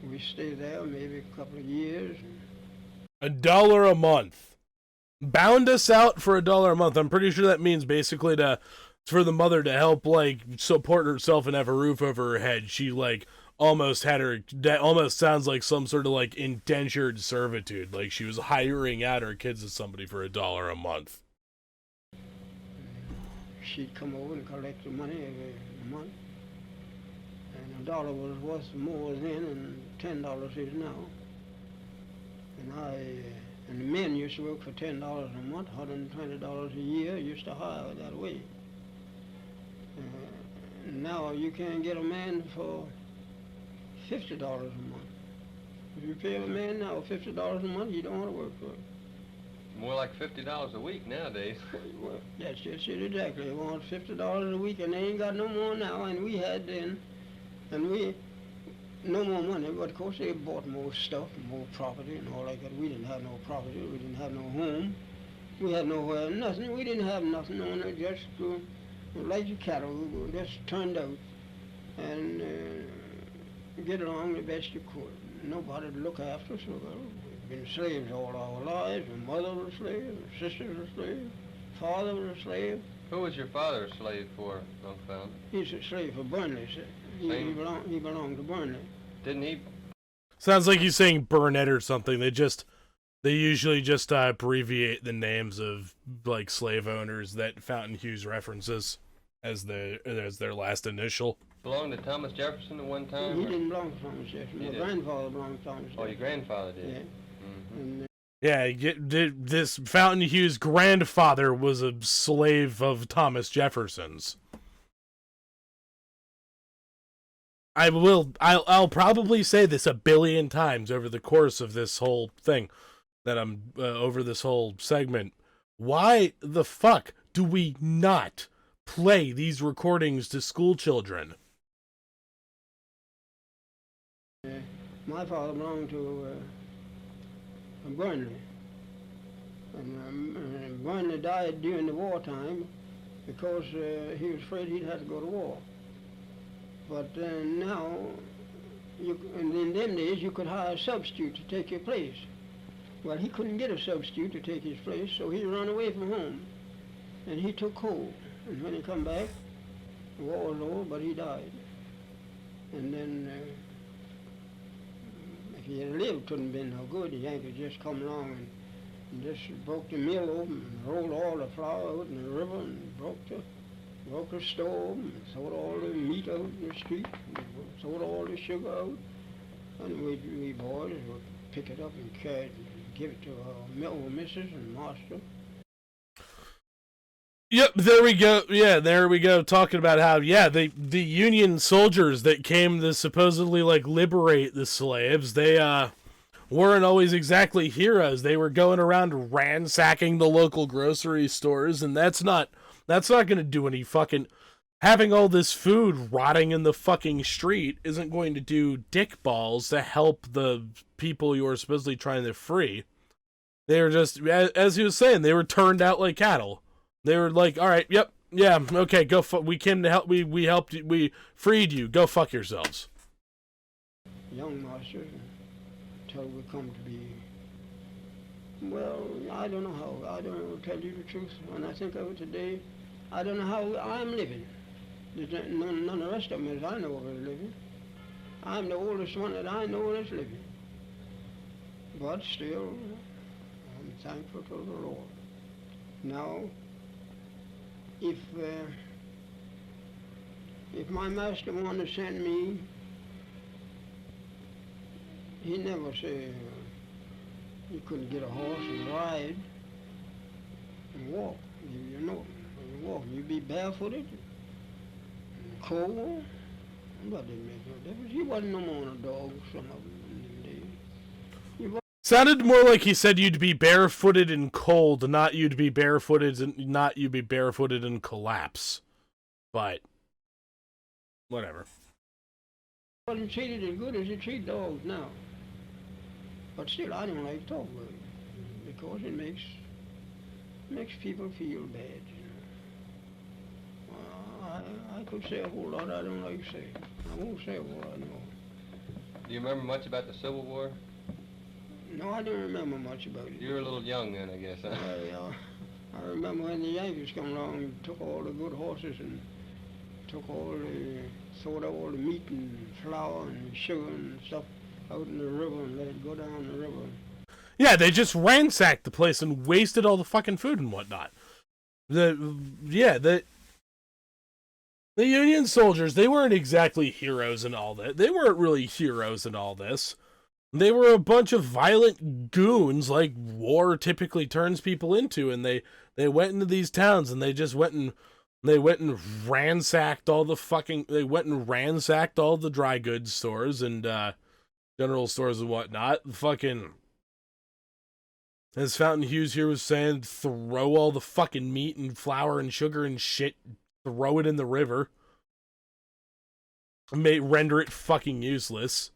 And we stayed there maybe a couple of years. $1 a month. Bound us out for $1 a month. I'm pretty sure that means basically for the mother to help support herself and have a roof over her head. She almost had her. That almost sounds like some sort of indentured servitude. Like she was hiring out her kids to somebody for $1 a month. She'd come over and collect the money every month, and $1 was worth more then than $10 is now. And the men used to work for $10 a month, $120 a year, used to hire that way. Now you can't get a man for $50 a month. If you pay a man now $50 a month, you don't want to work for him. More like $50 a week nowadays. Well, that's just it exactly. They want $50 a week, and they ain't got no more now, and we had then, and we, no more money, but of course they bought more stuff, more property and all like that. We didn't have no property, we didn't have no home, we had nowhere, nothing, we didn't have nothing on it, just like the cattle, we just turned out and get along the best you could. Nobody to look after us, so we've been slaves all our lives. My mother was a slave, my sister was a slave, father was a slave. Who was your father a slave for, Uncle Fountain? He's a slave for Burnley. He belonged to Burnley. Didn't he? Sounds like he's saying Burnett or something. They usually just abbreviate the names of slave owners that Fountain Hughes references as their last initial. Belonged to Thomas Jefferson at one time? He didn't belong to Thomas Jefferson. My grandfather belonged to Thomas Jefferson. Oh, your grandfather did? Yeah. Mm-hmm. Yeah, this Fountain Hughes' grandfather was a slave of Thomas Jefferson's. I'll probably say this 1 billion times over the course of this whole thing, over this whole segment. Why the fuck do we not play these recordings to school children? My father belonged to Burnley. And Burnley died during the wartime because he was afraid he'd have to go to war. But now, and in them days, you could hire a substitute to take your place. Well, he couldn't get a substitute to take his place, so he ran away from home. And he took cold. And when he come back, the war was over, but he died. And then, if he had lived, couldn't have been no good. The Yankees just come along and just broke the mill open and rolled all the flour out in the river and broke the stove and sold all the meat out in the street, and sold all the sugar out. And we boys would pick it up and carry it and give it to our old missus and master. Yep, there we go. Yeah, there we go. Talking about how, the Union soldiers that came to supposedly liberate the slaves, they weren't always exactly heroes. They were going around ransacking the local grocery stores, and that's not going to do any fucking... Having all this food rotting in the fucking street isn't going to do dick balls to help the people you are supposedly trying to free. They were just, as he was saying, they were turned out like cattle. They were like, all right, yep, yeah, okay, go we came to help, we helped you, we freed you, go fuck yourselves. young masters until we come to be. Well, I don't know how. I don't know, to tell you the truth. When I think of it today, I don't know how I'm living. None of the rest of them as I know of is living. I'm the oldest one that I know that's living. But still, I'm thankful to the Lord. Now, if my master wanted to send me, he never said you couldn't get a horse and ride and walk. You know, you walk. You'd be barefooted, cold. That didn't make no difference. He wasn't no more than a dog, some of them in them days. Sounded more like he said you'd be barefooted and cold, not you'd be barefooted and collapse. But whatever. Wasn't treated as good as you treat dogs now. But still, I don't like to talk about it because it makes people feel bad. You know. I could say a whole lot I don't like to say. I won't say a whole lot more. Do you remember much about the Civil War? No, I don't remember much about it. You were a little young then, I guess, huh? I remember when the Yankees come along and took all the good horses and took sold all the meat and flour and sugar and stuff out in the river and let it go down the river. Yeah, they just ransacked the place and wasted all the fucking food and whatnot. The Union soldiers, they weren't exactly heroes in all that. They weren't really heroes in all this. They were a bunch of violent goons like war typically turns people into, and they went into these towns and they went and ransacked all the dry goods stores and general stores and whatnot. Fucking, as Fountain Hughes here was saying, throw all the fucking meat and flour and sugar and shit, throw it in the river, render it fucking useless.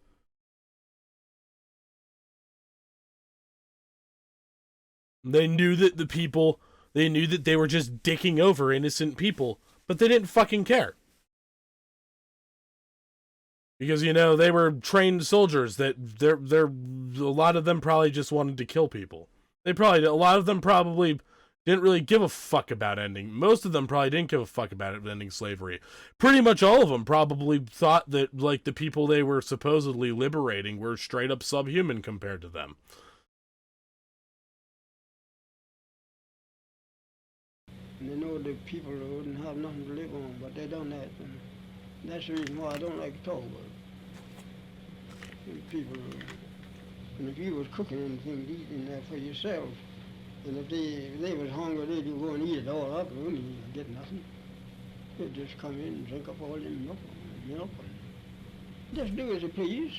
They knew that they were just dicking over innocent people, but they didn't fucking care. Because, you know, they were trained soldiers that a lot of them probably just wanted to kill people. A lot of them probably didn't really give a fuck about most of them probably didn't give a fuck about ending slavery. Pretty much all of them probably thought that, like, the people they were supposedly liberating were straight up subhuman compared to them. And they know the people wouldn't have nothing to live on, but they done that. And that's the reason why I don't like to talk about it. People, and if you was cooking anything to eat in there for yourself, and if they was hungry, they'd go and eat it all up, and wouldn't get nothing. They'd just come in and drink up all them milk, and just do as you please.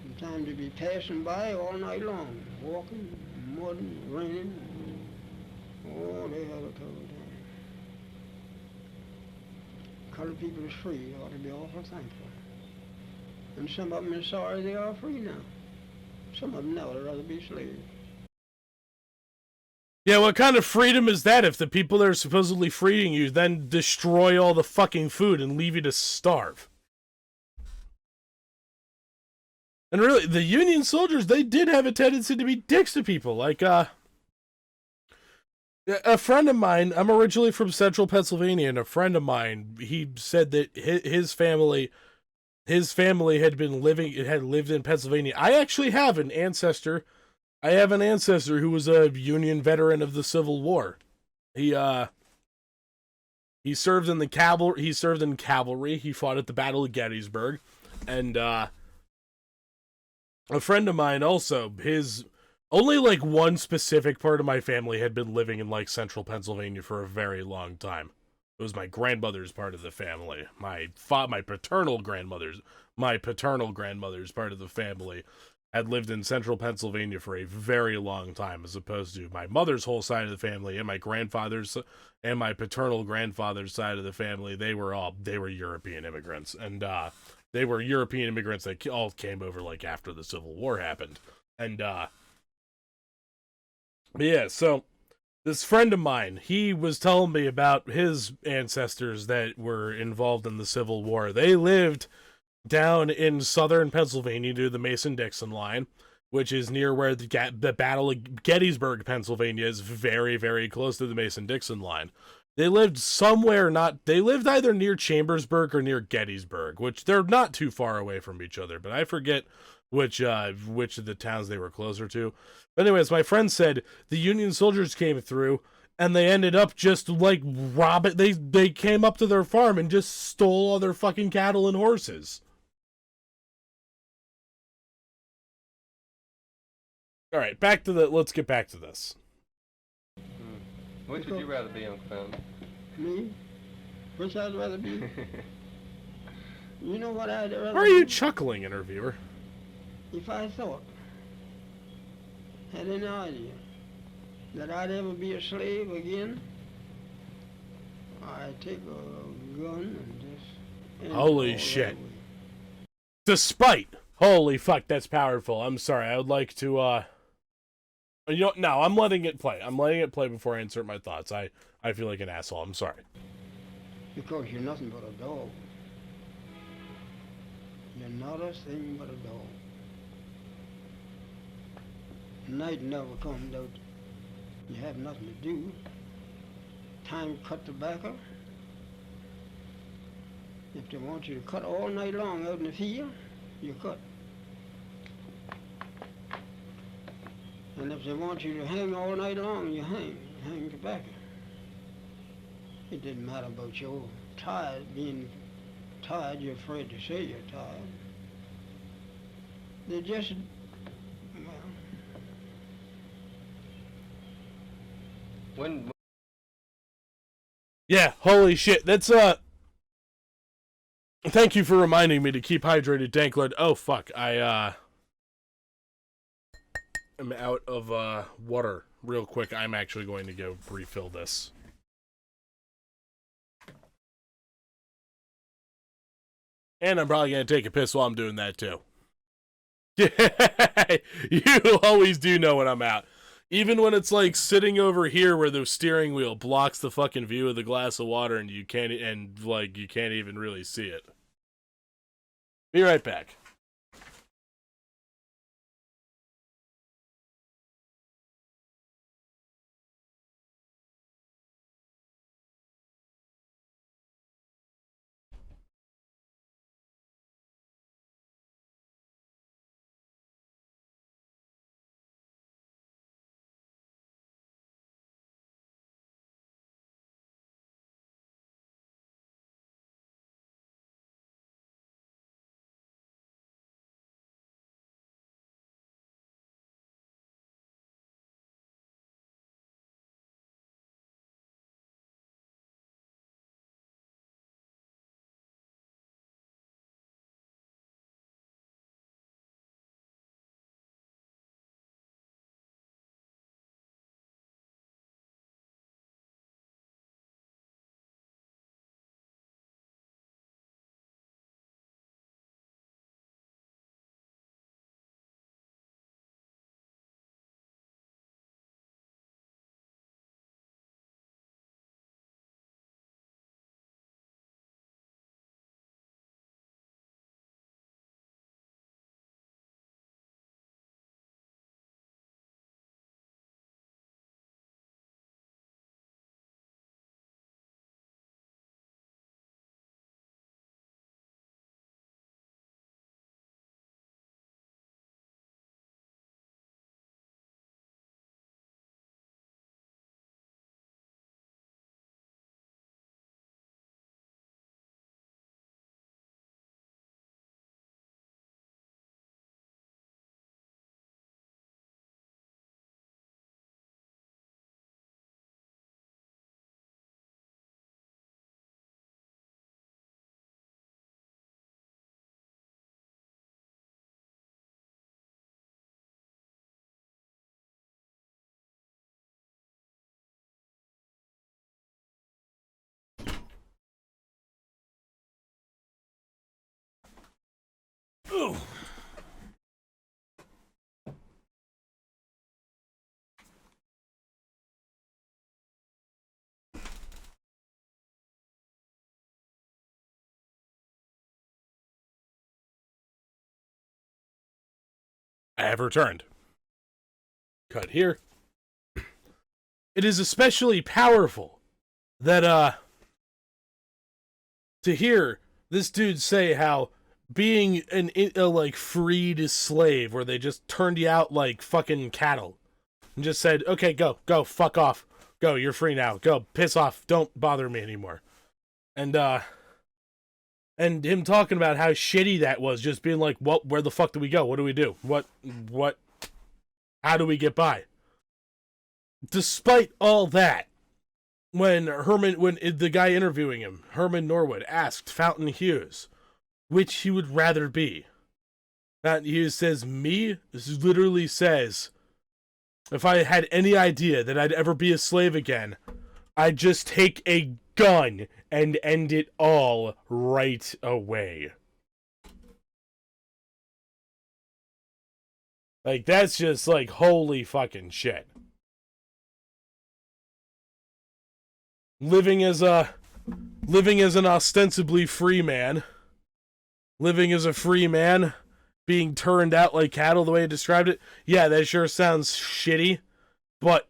Sometimes they'd be passing by all night long, walking, mudding, raining. Oh, they have a total time. Colored people is free. They ought to be awful thankful. And some of them are sorry they are free now. Some of them now would rather be slaves. Yeah, what kind of freedom is that if the people that are supposedly freeing you then destroy all the fucking food and leave you to starve? And really, the Union soldiers, they did have a tendency to be dicks to people. Like, a friend of mine, I'm originally from central Pennsylvania, and a friend of mine, he said that his family had lived in Pennsylvania. I actually have an ancestor. I have an ancestor who was a Union veteran of the Civil War. He served in the cavalry. He served in cavalry. He fought at the Battle of Gettysburg, and a friend of mine also, only like one specific part of my family had been living in like central Pennsylvania for a very long time. It was my grandmother's part of the family. My paternal grandmother's part of the family had lived in central Pennsylvania for a very long time, as opposed to my mother's whole side of the family and my grandfather's and my paternal grandfather's side of the family. They were European immigrants, and they were European immigrants that all came over like after the Civil War happened. And yeah, so this friend of mine, he was telling me about his ancestors that were involved in the Civil War. They lived down in southern Pennsylvania near the Mason-Dixon line, which is near where the Battle of Gettysburg, Pennsylvania is very, very close to the Mason-Dixon line. They lived they lived either near Chambersburg or near Gettysburg, which they're not too far away from each other, but I forget which of the towns they were closer to. But anyways, my friend said the Union soldiers came through and they ended up just like robbing. They came up to their farm and just stole all their fucking cattle and horses. All right, let's get back to this. Which would you rather be, Uncle Fountain? Me? Which I'd rather be? You know what I'd rather Why are you chuckling, interviewer? If I thought, had any idea, that I'd ever be a slave again, I'd take a gun and just... Holy shit. Despite... Holy fuck, that's powerful. I'm sorry, I would like to, You know, no, I'm letting it play. I'm letting it play before I insert my thoughts. I feel like an asshole. I'm sorry. Because you're nothing but a dog. You're not a thing but a dog. Night never comes out. You have nothing to do. Time cut tobacco. If they want you to cut all night long out in the field, you cut. And if they want you to hang all night long, you hang tobacco. It didn't matter about your being tired, you're afraid to say you're tired. They just, well... Yeah, holy shit, that's, thank you for reminding me to keep hydrated, Danklord. Oh, fuck, I'm out of, water. Real quick, I'm actually going to go refill this. And I'm probably going to take a piss while I'm doing that, too. You always do know when I'm out. Even when it's like sitting over here where the steering wheel blocks the fucking view of the glass of water and you can't even really see it. Be right back. have returned. Cut here. It is especially powerful that, to hear this dude say how being like, freed slave, where they just turned you out like fucking cattle, and just said, okay, go, fuck off, go, you're free now, go, piss off, don't bother me anymore. And him talking about how shitty that was, just being like, what, where the fuck do we go? What do we do? What, how do we get by? Despite all that, when the guy interviewing him, Herman Norwood, asked Fountain Hughes which he would rather be, Fountain Hughes says, literally says, if I had any idea that I'd ever be a slave again, I'd just take a gun and end it all right away. Like, that's just like, holy fucking shit. Living as an ostensibly free man, living as a free man, being turned out like cattle the way he described it, yeah, that sure sounds shitty, but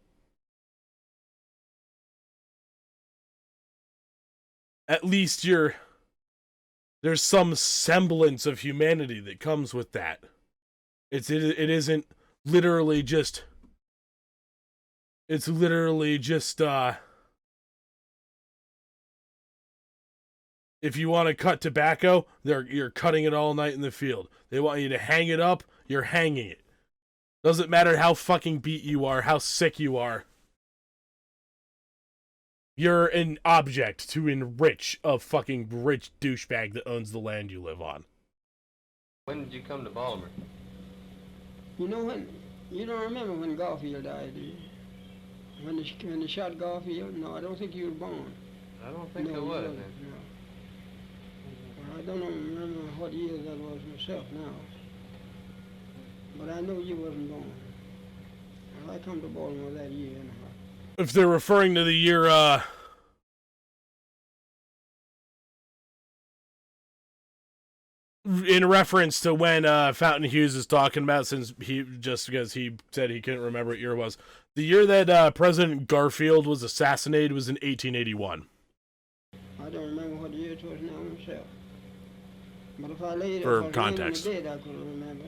at least there's some semblance of humanity that comes with that. It isn't literally just, it's literally just, if you want to cut tobacco, you're cutting it all night in the field. They want you to hang it up, you're hanging it. Doesn't matter how fucking beat you are, how sick you are. You're an object to enrich a fucking rich douchebag that owns the land you live on. When did you come to Baltimore? You know when? You don't remember when Garfield died, do you? When they shot Garfield? No, I don't think you were born. I don't think I was. No. I don't remember what year that was myself now. But I know you wasn't born. Well, I come to Baltimore that year anyhow. If they're referring to the year, in reference to when Fountain Hughes is talking about, since because he said he couldn't remember what year it was. The year that President Garfield was assassinated was in 1881. I don't remember what year it was now myself. But if I laid it for if I context, dead, I could remember.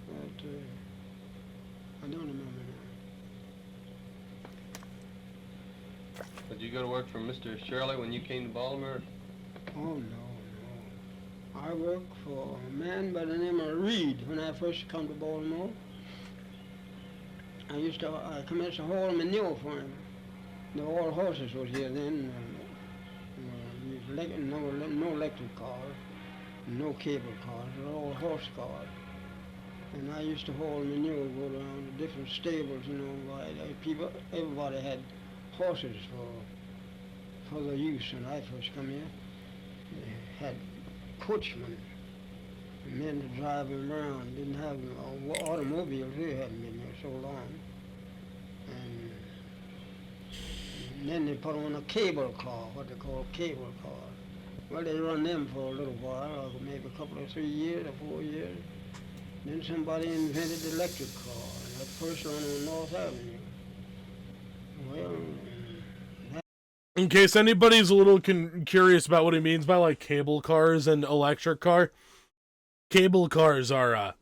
But I don't remember now. Did you go to work for Mr. Shirley when you came to Baltimore? Oh, no. I worked for a man by the name of Reed when I first come to Baltimore. I commenced to haul manure for him. All horses was here then. No electric cars, no cable cars, they were all horse cars. And I used to haul manure, go around to different stables, everybody had horses for their use when I first come here. They had coachmen, men to drive them around, didn't have automobiles, they hadn't been here so long. And then they put on a cable car, what they call cable car. Well, they run them for a little while, maybe a couple of 3 years or 4 years. Then somebody invented the electric car, and that first one on North Avenue. Well, in case anybody's a little curious about what he means by like cable cars and electric car, cable cars are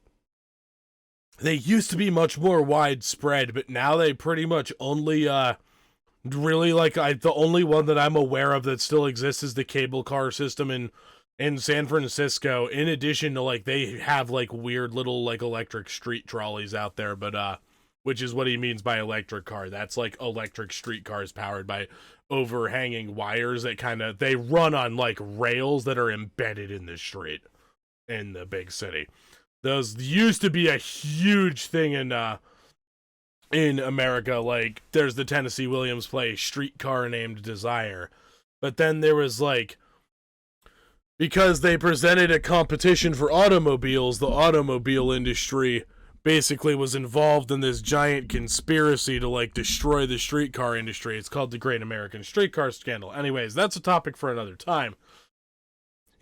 they used to be much more widespread, but now they pretty much only really, like, the only one that I'm aware of that still exists is the cable car system in San Francisco. In addition to, like, they have, like, weird little, like, electric street trolleys out there, but, which is what he means by electric car. That's, like, electric street cars powered by overhanging wires that they run on, like, rails that are embedded in the street in the big city. Those used to be a huge thing in America. Like, there's the Tennessee Williams play Streetcar Named Desire, but then there was, like, because they presented a competition for automobiles, the automobile industry basically was involved in this giant conspiracy to, like, destroy the streetcar industry. It's called the Great American Streetcar Scandal. Anyways, that's a topic for another time.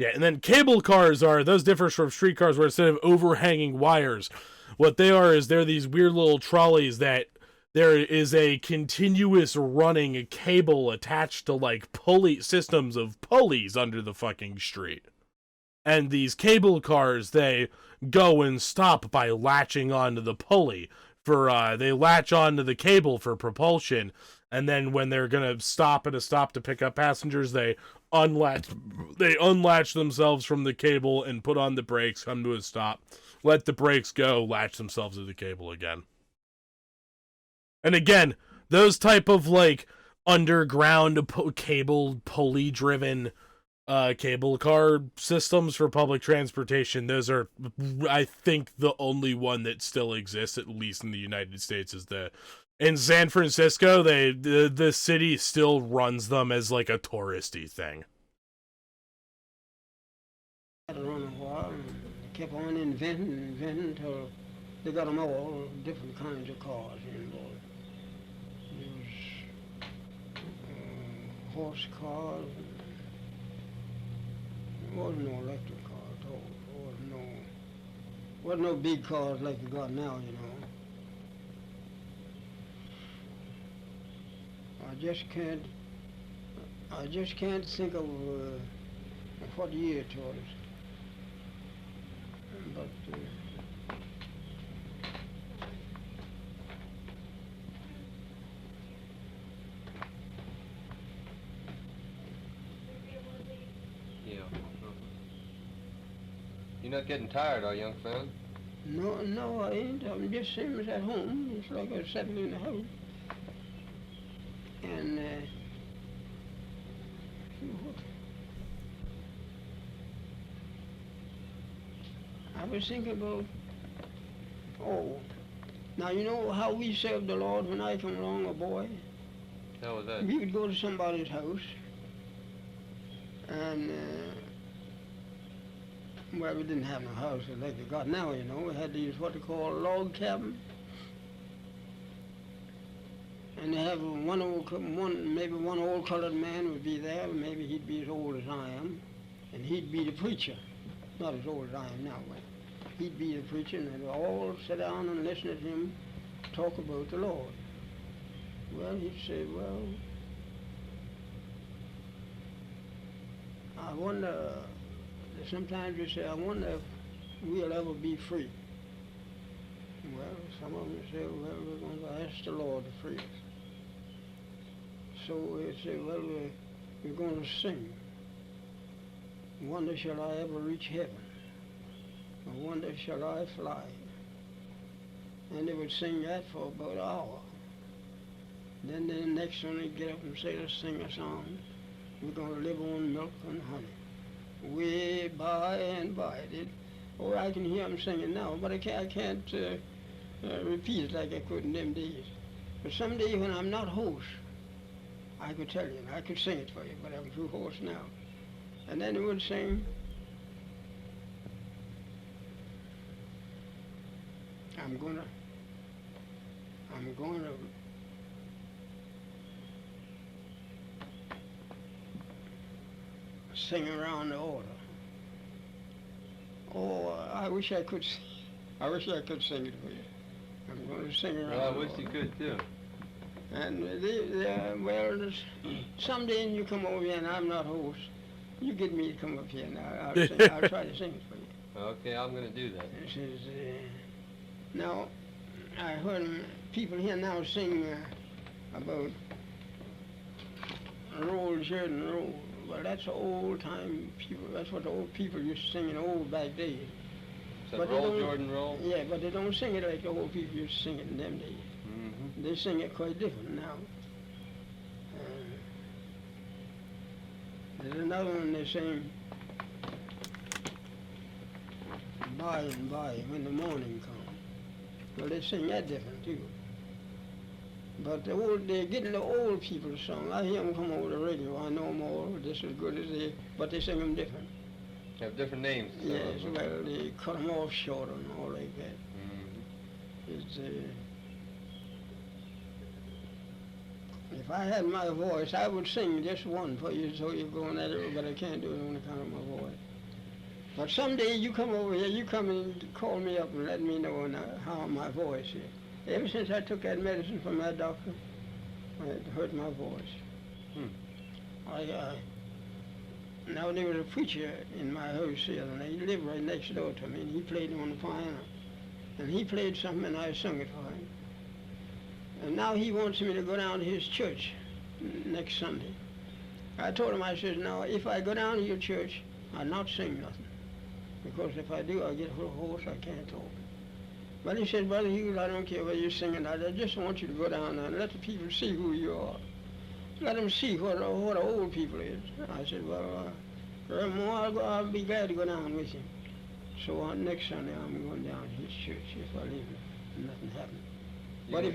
Yeah, and then cable cars those differ from streetcars where instead of overhanging wires, what they are is they're these weird little trolleys that there is a continuous running cable attached to like pulley systems of pulleys under the fucking street. And these cable cars, they go and stop by latching onto the pulley they latch onto the cable for propulsion, and then when they're gonna stop at a stop to pick up passengers, they unlatch themselves from the cable and put on the brakes, come to a stop, let the brakes go, latch themselves to the cable again. And again, those type of like underground cable pulley driven cable car systems for public transportation, those are, I think, the only one that still exists, at least in the United States, is in San Francisco, the city still runs them as like a touristy thing. Had to run a while and kept on inventing until they got them all different kinds of cars involved. There was horse cars. There wasn't no electric cars at all. There wasn't no big cars like you got now, you know. I just can't think of what year it was. But yeah. You're not getting tired, are you, young fella? No, I ain't. I'm just same as at home. It's like I was settling in the house. And I was thinking about, now you know how we served the Lord when I come along, a boy? How was that? We would go to somebody's house, and, well, we didn't have no house like we got now, you know. We had these, what they call log cabins. And they have maybe one old colored man would be there, maybe he'd be as old as I am, and he'd be the preacher. Not as old as I am now, but he'd be the preacher, and they'd all sit down and listen to him talk about the Lord. Well, he'd say, well, I wonder, sometimes he'd say, I wonder if we'll ever be free. Well, some of them would say, well, we're going to ask the Lord to free us. So he'd say, well, we're going to sing. Wonder shall I ever reach heaven? I wonder shall I fly? And they would sing that for about an hour. Then the next one they'd get up and say, let's sing a song. We're going to live on milk and honey. Way by and by. I can hear them singing now, but I can't repeat it like I could in them days. But someday when I'm not hoarse, I could tell you, I could sing it for you, but I'm too hoarse now. And then he would sing, I'm gonna sing around the altar. Oh, I wish I could sing it for you. I'm going to sing around. Well, I wish you could too. And someday you come over here and I'm not host, you get me to come up here and I'll try to sing it for you. Okay, I'm going to do that. This is, now, I heard people here now sing about roll, Jordan, roll. Well, that's old time people. That's what the old people used to sing in the old back days. But roll, Jordan, roll? Yeah, but they don't sing it like the old people used to sing it in them days. Mm-hmm. They sing it quite different now. There's another one they sing, by and by, when the morning comes. Well, they sing that different too. But they're getting the old people's song. I hear them come over the radio. I know them all just as good as but they sing them different. They have different names. Yes, well, they cut them off shorter and all like that. Mm-hmm. It's, if I had my voice, I would sing just one for you so you're going at it, but I can't do it on account of my voice. But someday you come over here, you come and call me up and let me know how my voice is. Ever since I took that medicine from that doctor, it hurt my voice. Now there was a preacher in my house here, and he lived right next door to me, and he played on the piano. And he played something, and I sung it for him. And now he wants me to go down to his church next Sunday. I told him, I said, now, if I go down to your church, I'll not sing nothing. Because if I do, I'll get hoarse, I can't talk. But he said, Brother Hughes, I don't care whether you're singing. I just want you to go down there and let the people see who you are. Let them see what the old people is. I said, well, I'll be glad to go down with you. So next Sunday, I'm going down to his church if I leave and nothing happens. But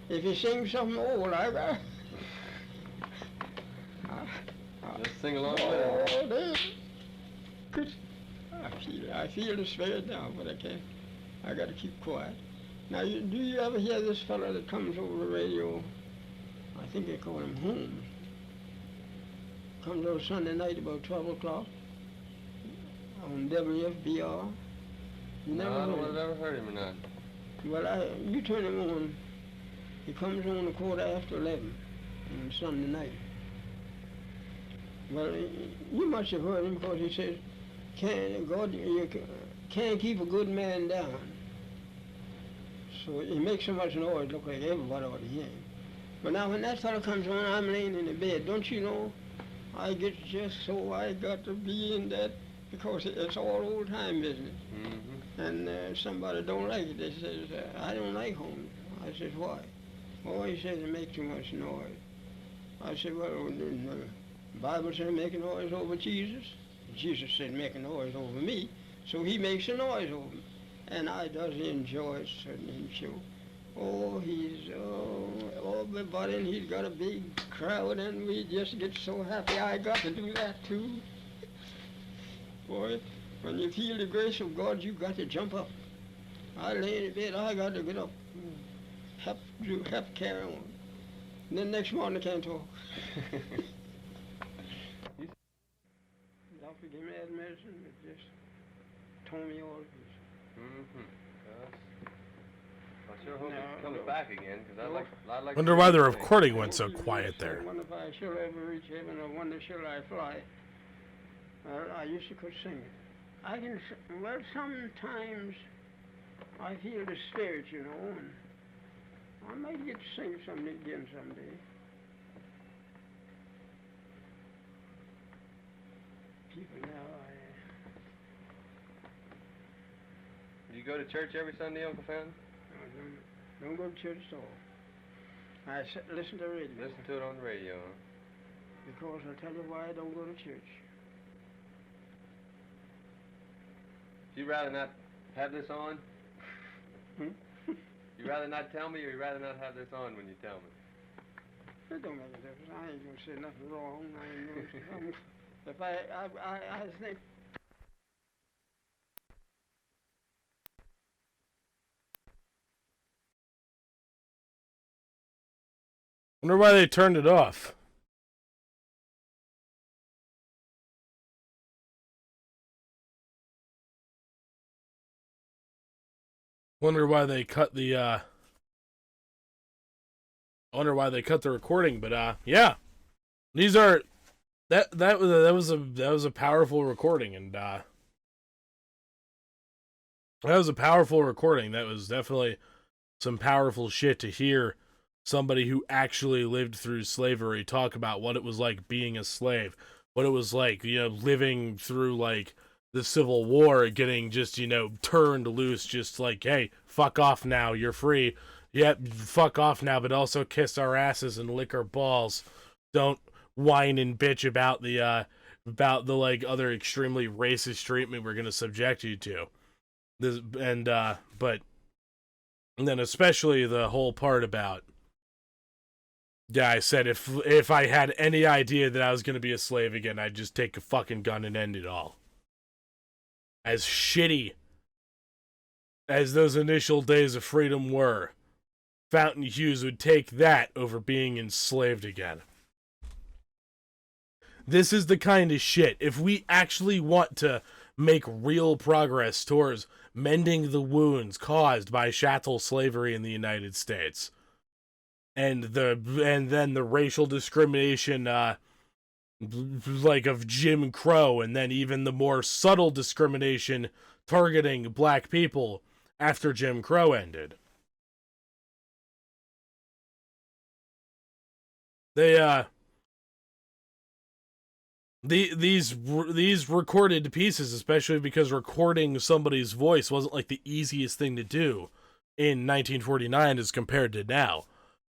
if he sings something old, I'll just sing along with it. I feel the spirit now, but I can't. I got to keep quiet. Now, do you ever hear this fellow that comes over the radio? I think they call him Holmes. Comes over Sunday night about 12 o'clock on WFBR. You never I don't know if I've ever heard him or not. Well, you turn him on. He comes on 11:15 on Sunday night. Well, you must have heard him because he says, you can't keep a good man down. So he makes so much noise, look like everybody ought to hear him. But now when that fellow comes on, I'm laying in the bed. Don't you know, I get just so I got to be in that because it's all old-time business. Mm-hmm. And somebody don't like it. They says, I don't like Holmes. I says, why? Oh, he says it makes too much noise. I said, well, the Bible said make a noise over Jesus. Jesus said make a noise over me, so he makes a noise over me. And I does enjoy it, certainly, sure. Oh, everybody, and he's got a big crowd, and we just get so happy. I got to do that, too. Boy, when you feel the grace of God, you got to jump up. I lay in bed, I got to get up, help carry on. And then next morning, I can't talk. Doctor gave me that medicine, it just tore me all to pieces. Mm-hmm. I sure hope it comes back again, because I'd like Wonder why the recording went so quiet there. I wonder if I shall ever reach heaven, or wonder shall I fly. I used to could sing it. Well, sometimes I feel the spirit, you know, and I might get to sing something again someday. People now, Do you go to church every Sunday, Uncle Fan? Don't go to church at all. I listen to the radio. Listen to it on the radio, huh? Because I'll tell you why I don't go to church. You rather not have this on? You rather not tell me, or you rather not have this on when you tell me? It don't make a difference. I ain't gonna say nothing wrong. I ain't gonna say something. If I think. Wonder why they turned it off. Wonder why they cut the recording, but yeah. These are that was a powerful recording, and that was a powerful recording. That was definitely some powerful shit to hear somebody who actually lived through slavery talk about what it was like being a slave, what it was like, living through like the Civil War, getting just, turned loose, just like, hey, fuck off now, you're free. Yep, fuck off now, but also kiss our asses and lick our balls. Don't whine and bitch about the like other extremely racist treatment we're gonna subject you to. But then especially the whole part about, yeah, I said if I had any idea that I was gonna be a slave again, I'd just take a fucking gun and end it all. As shitty as those initial days of freedom were, Fountain Hughes would take that over being enslaved again. This is the kind of shit. If we actually want to make real progress towards mending the wounds caused by chattel slavery in the United States. And then the racial discrimination, like of Jim Crow, and then even the more subtle discrimination targeting black people after Jim Crow ended. These recorded pieces, especially because recording somebody's voice wasn't like the easiest thing to do in 1949 as compared to now.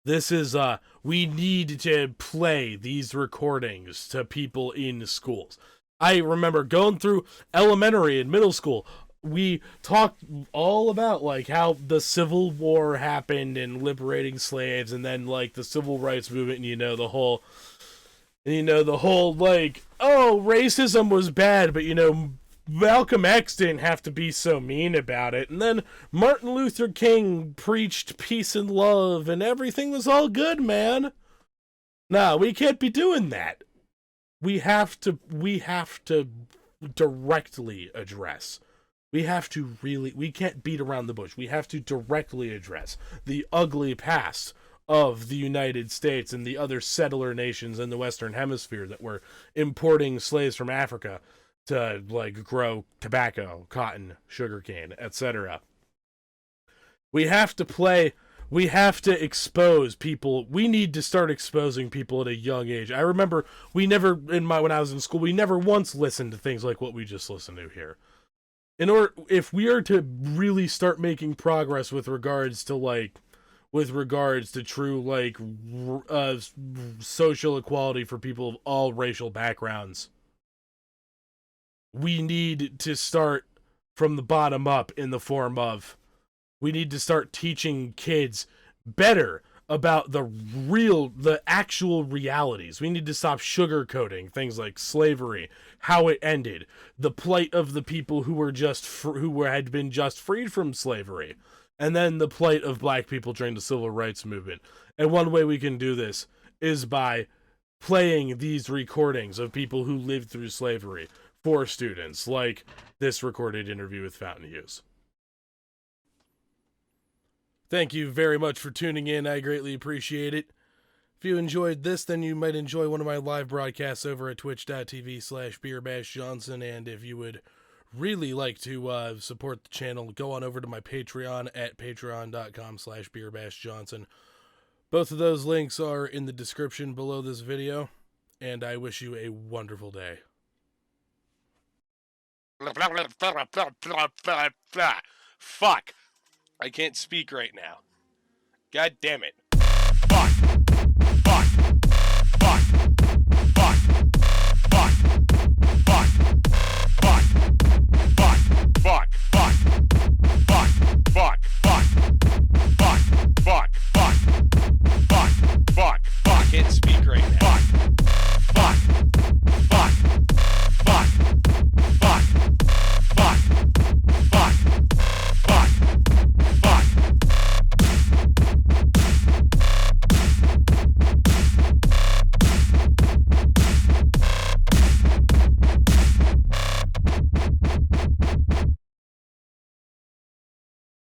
This is, we need to play these recordings to people in schools. I remember going through elementary and middle school, we talked all about, like, how the Civil War happened and liberating slaves, and then, like, the Civil Rights Movement, and, the whole, like, oh, racism was bad, but, Malcolm X didn't have to be so mean about it. And then Martin Luther King preached peace and love and everything was all good, man. No, we can't be doing that. We have to directly address. We can't beat around the bush. We have to directly address the ugly past of the United States and the other settler nations in the Western Hemisphere that were importing slaves from Africa to, like, grow tobacco, cotton, sugarcane, etc. We have to expose people. We need to start exposing people at a young age. I remember when I was in school, we never once listened to things like what we just listened to here. If we are to really start making progress with regards to true, like, social equality for people of all racial backgrounds, we need to start from the bottom up in the form of, we need to start teaching kids better about the actual realities. We need to stop sugarcoating things like slavery, how it ended, the plight of the people who had been just freed from slavery, and then the plight of black people during the Civil Rights Movement. And one way we can do this is by playing these recordings of people who lived through slavery for students, like this recorded interview with Fountain Hughes. Thank you very much for tuning in. I greatly appreciate it. If you enjoyed this, then you might enjoy one of my live broadcasts over at twitch.tv/BeerBashJohnson. And if you would really like to support the channel, go on over to my Patreon at patreon.com/BeerBashJohnson. Both of those links are in the description below this video. And I wish you a wonderful day. Fuck. I can't speak right now. God damn it.